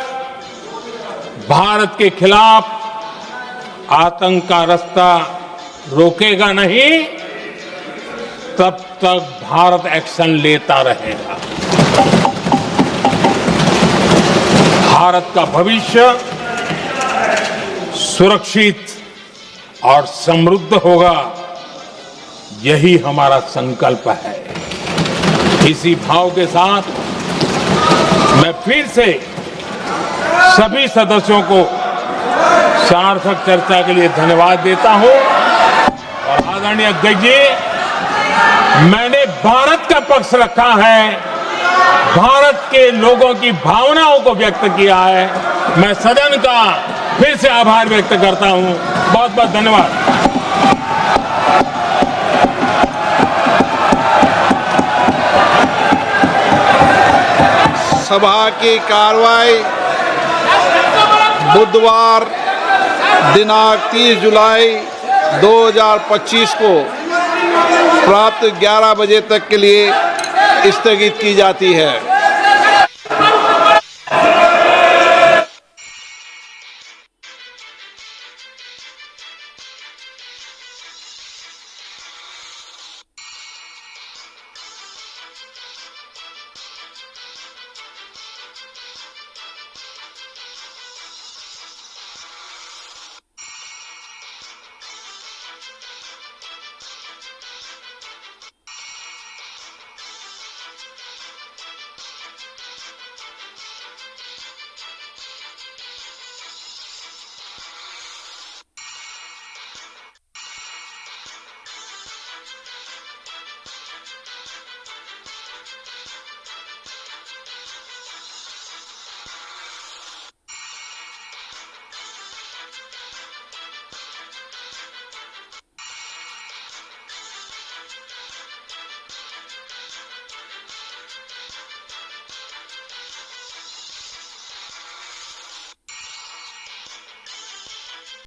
भारत के खिलाफ आतंक का रास्ता रोकेगा नहीं, तब तक भारत एक्शन लेता रहेगा। भारत का भविष्य सुरक्षित और समृद्ध होगा, यही हमारा संकल्प है। इसी भाव के साथ मैं फिर से सभी सदस्यों को सार्थक चर्चा के लिए धन्यवाद देता हूं। और आदरणीय अध्यक्ष जी, मैंने भारत का पक्ष रखा है, भारत के लोगों की भावनाओं को व्यक्त किया है। मैं सदन का फिर से आभार व्यक्त करता हूं। बहुत बहुत धन्यवाद। सभा की कार्रवाई बुधवार दिनांक 30 जुलाई 2025 को प्राप्त 11 बजे तक के लिए स्थगित की जाती है।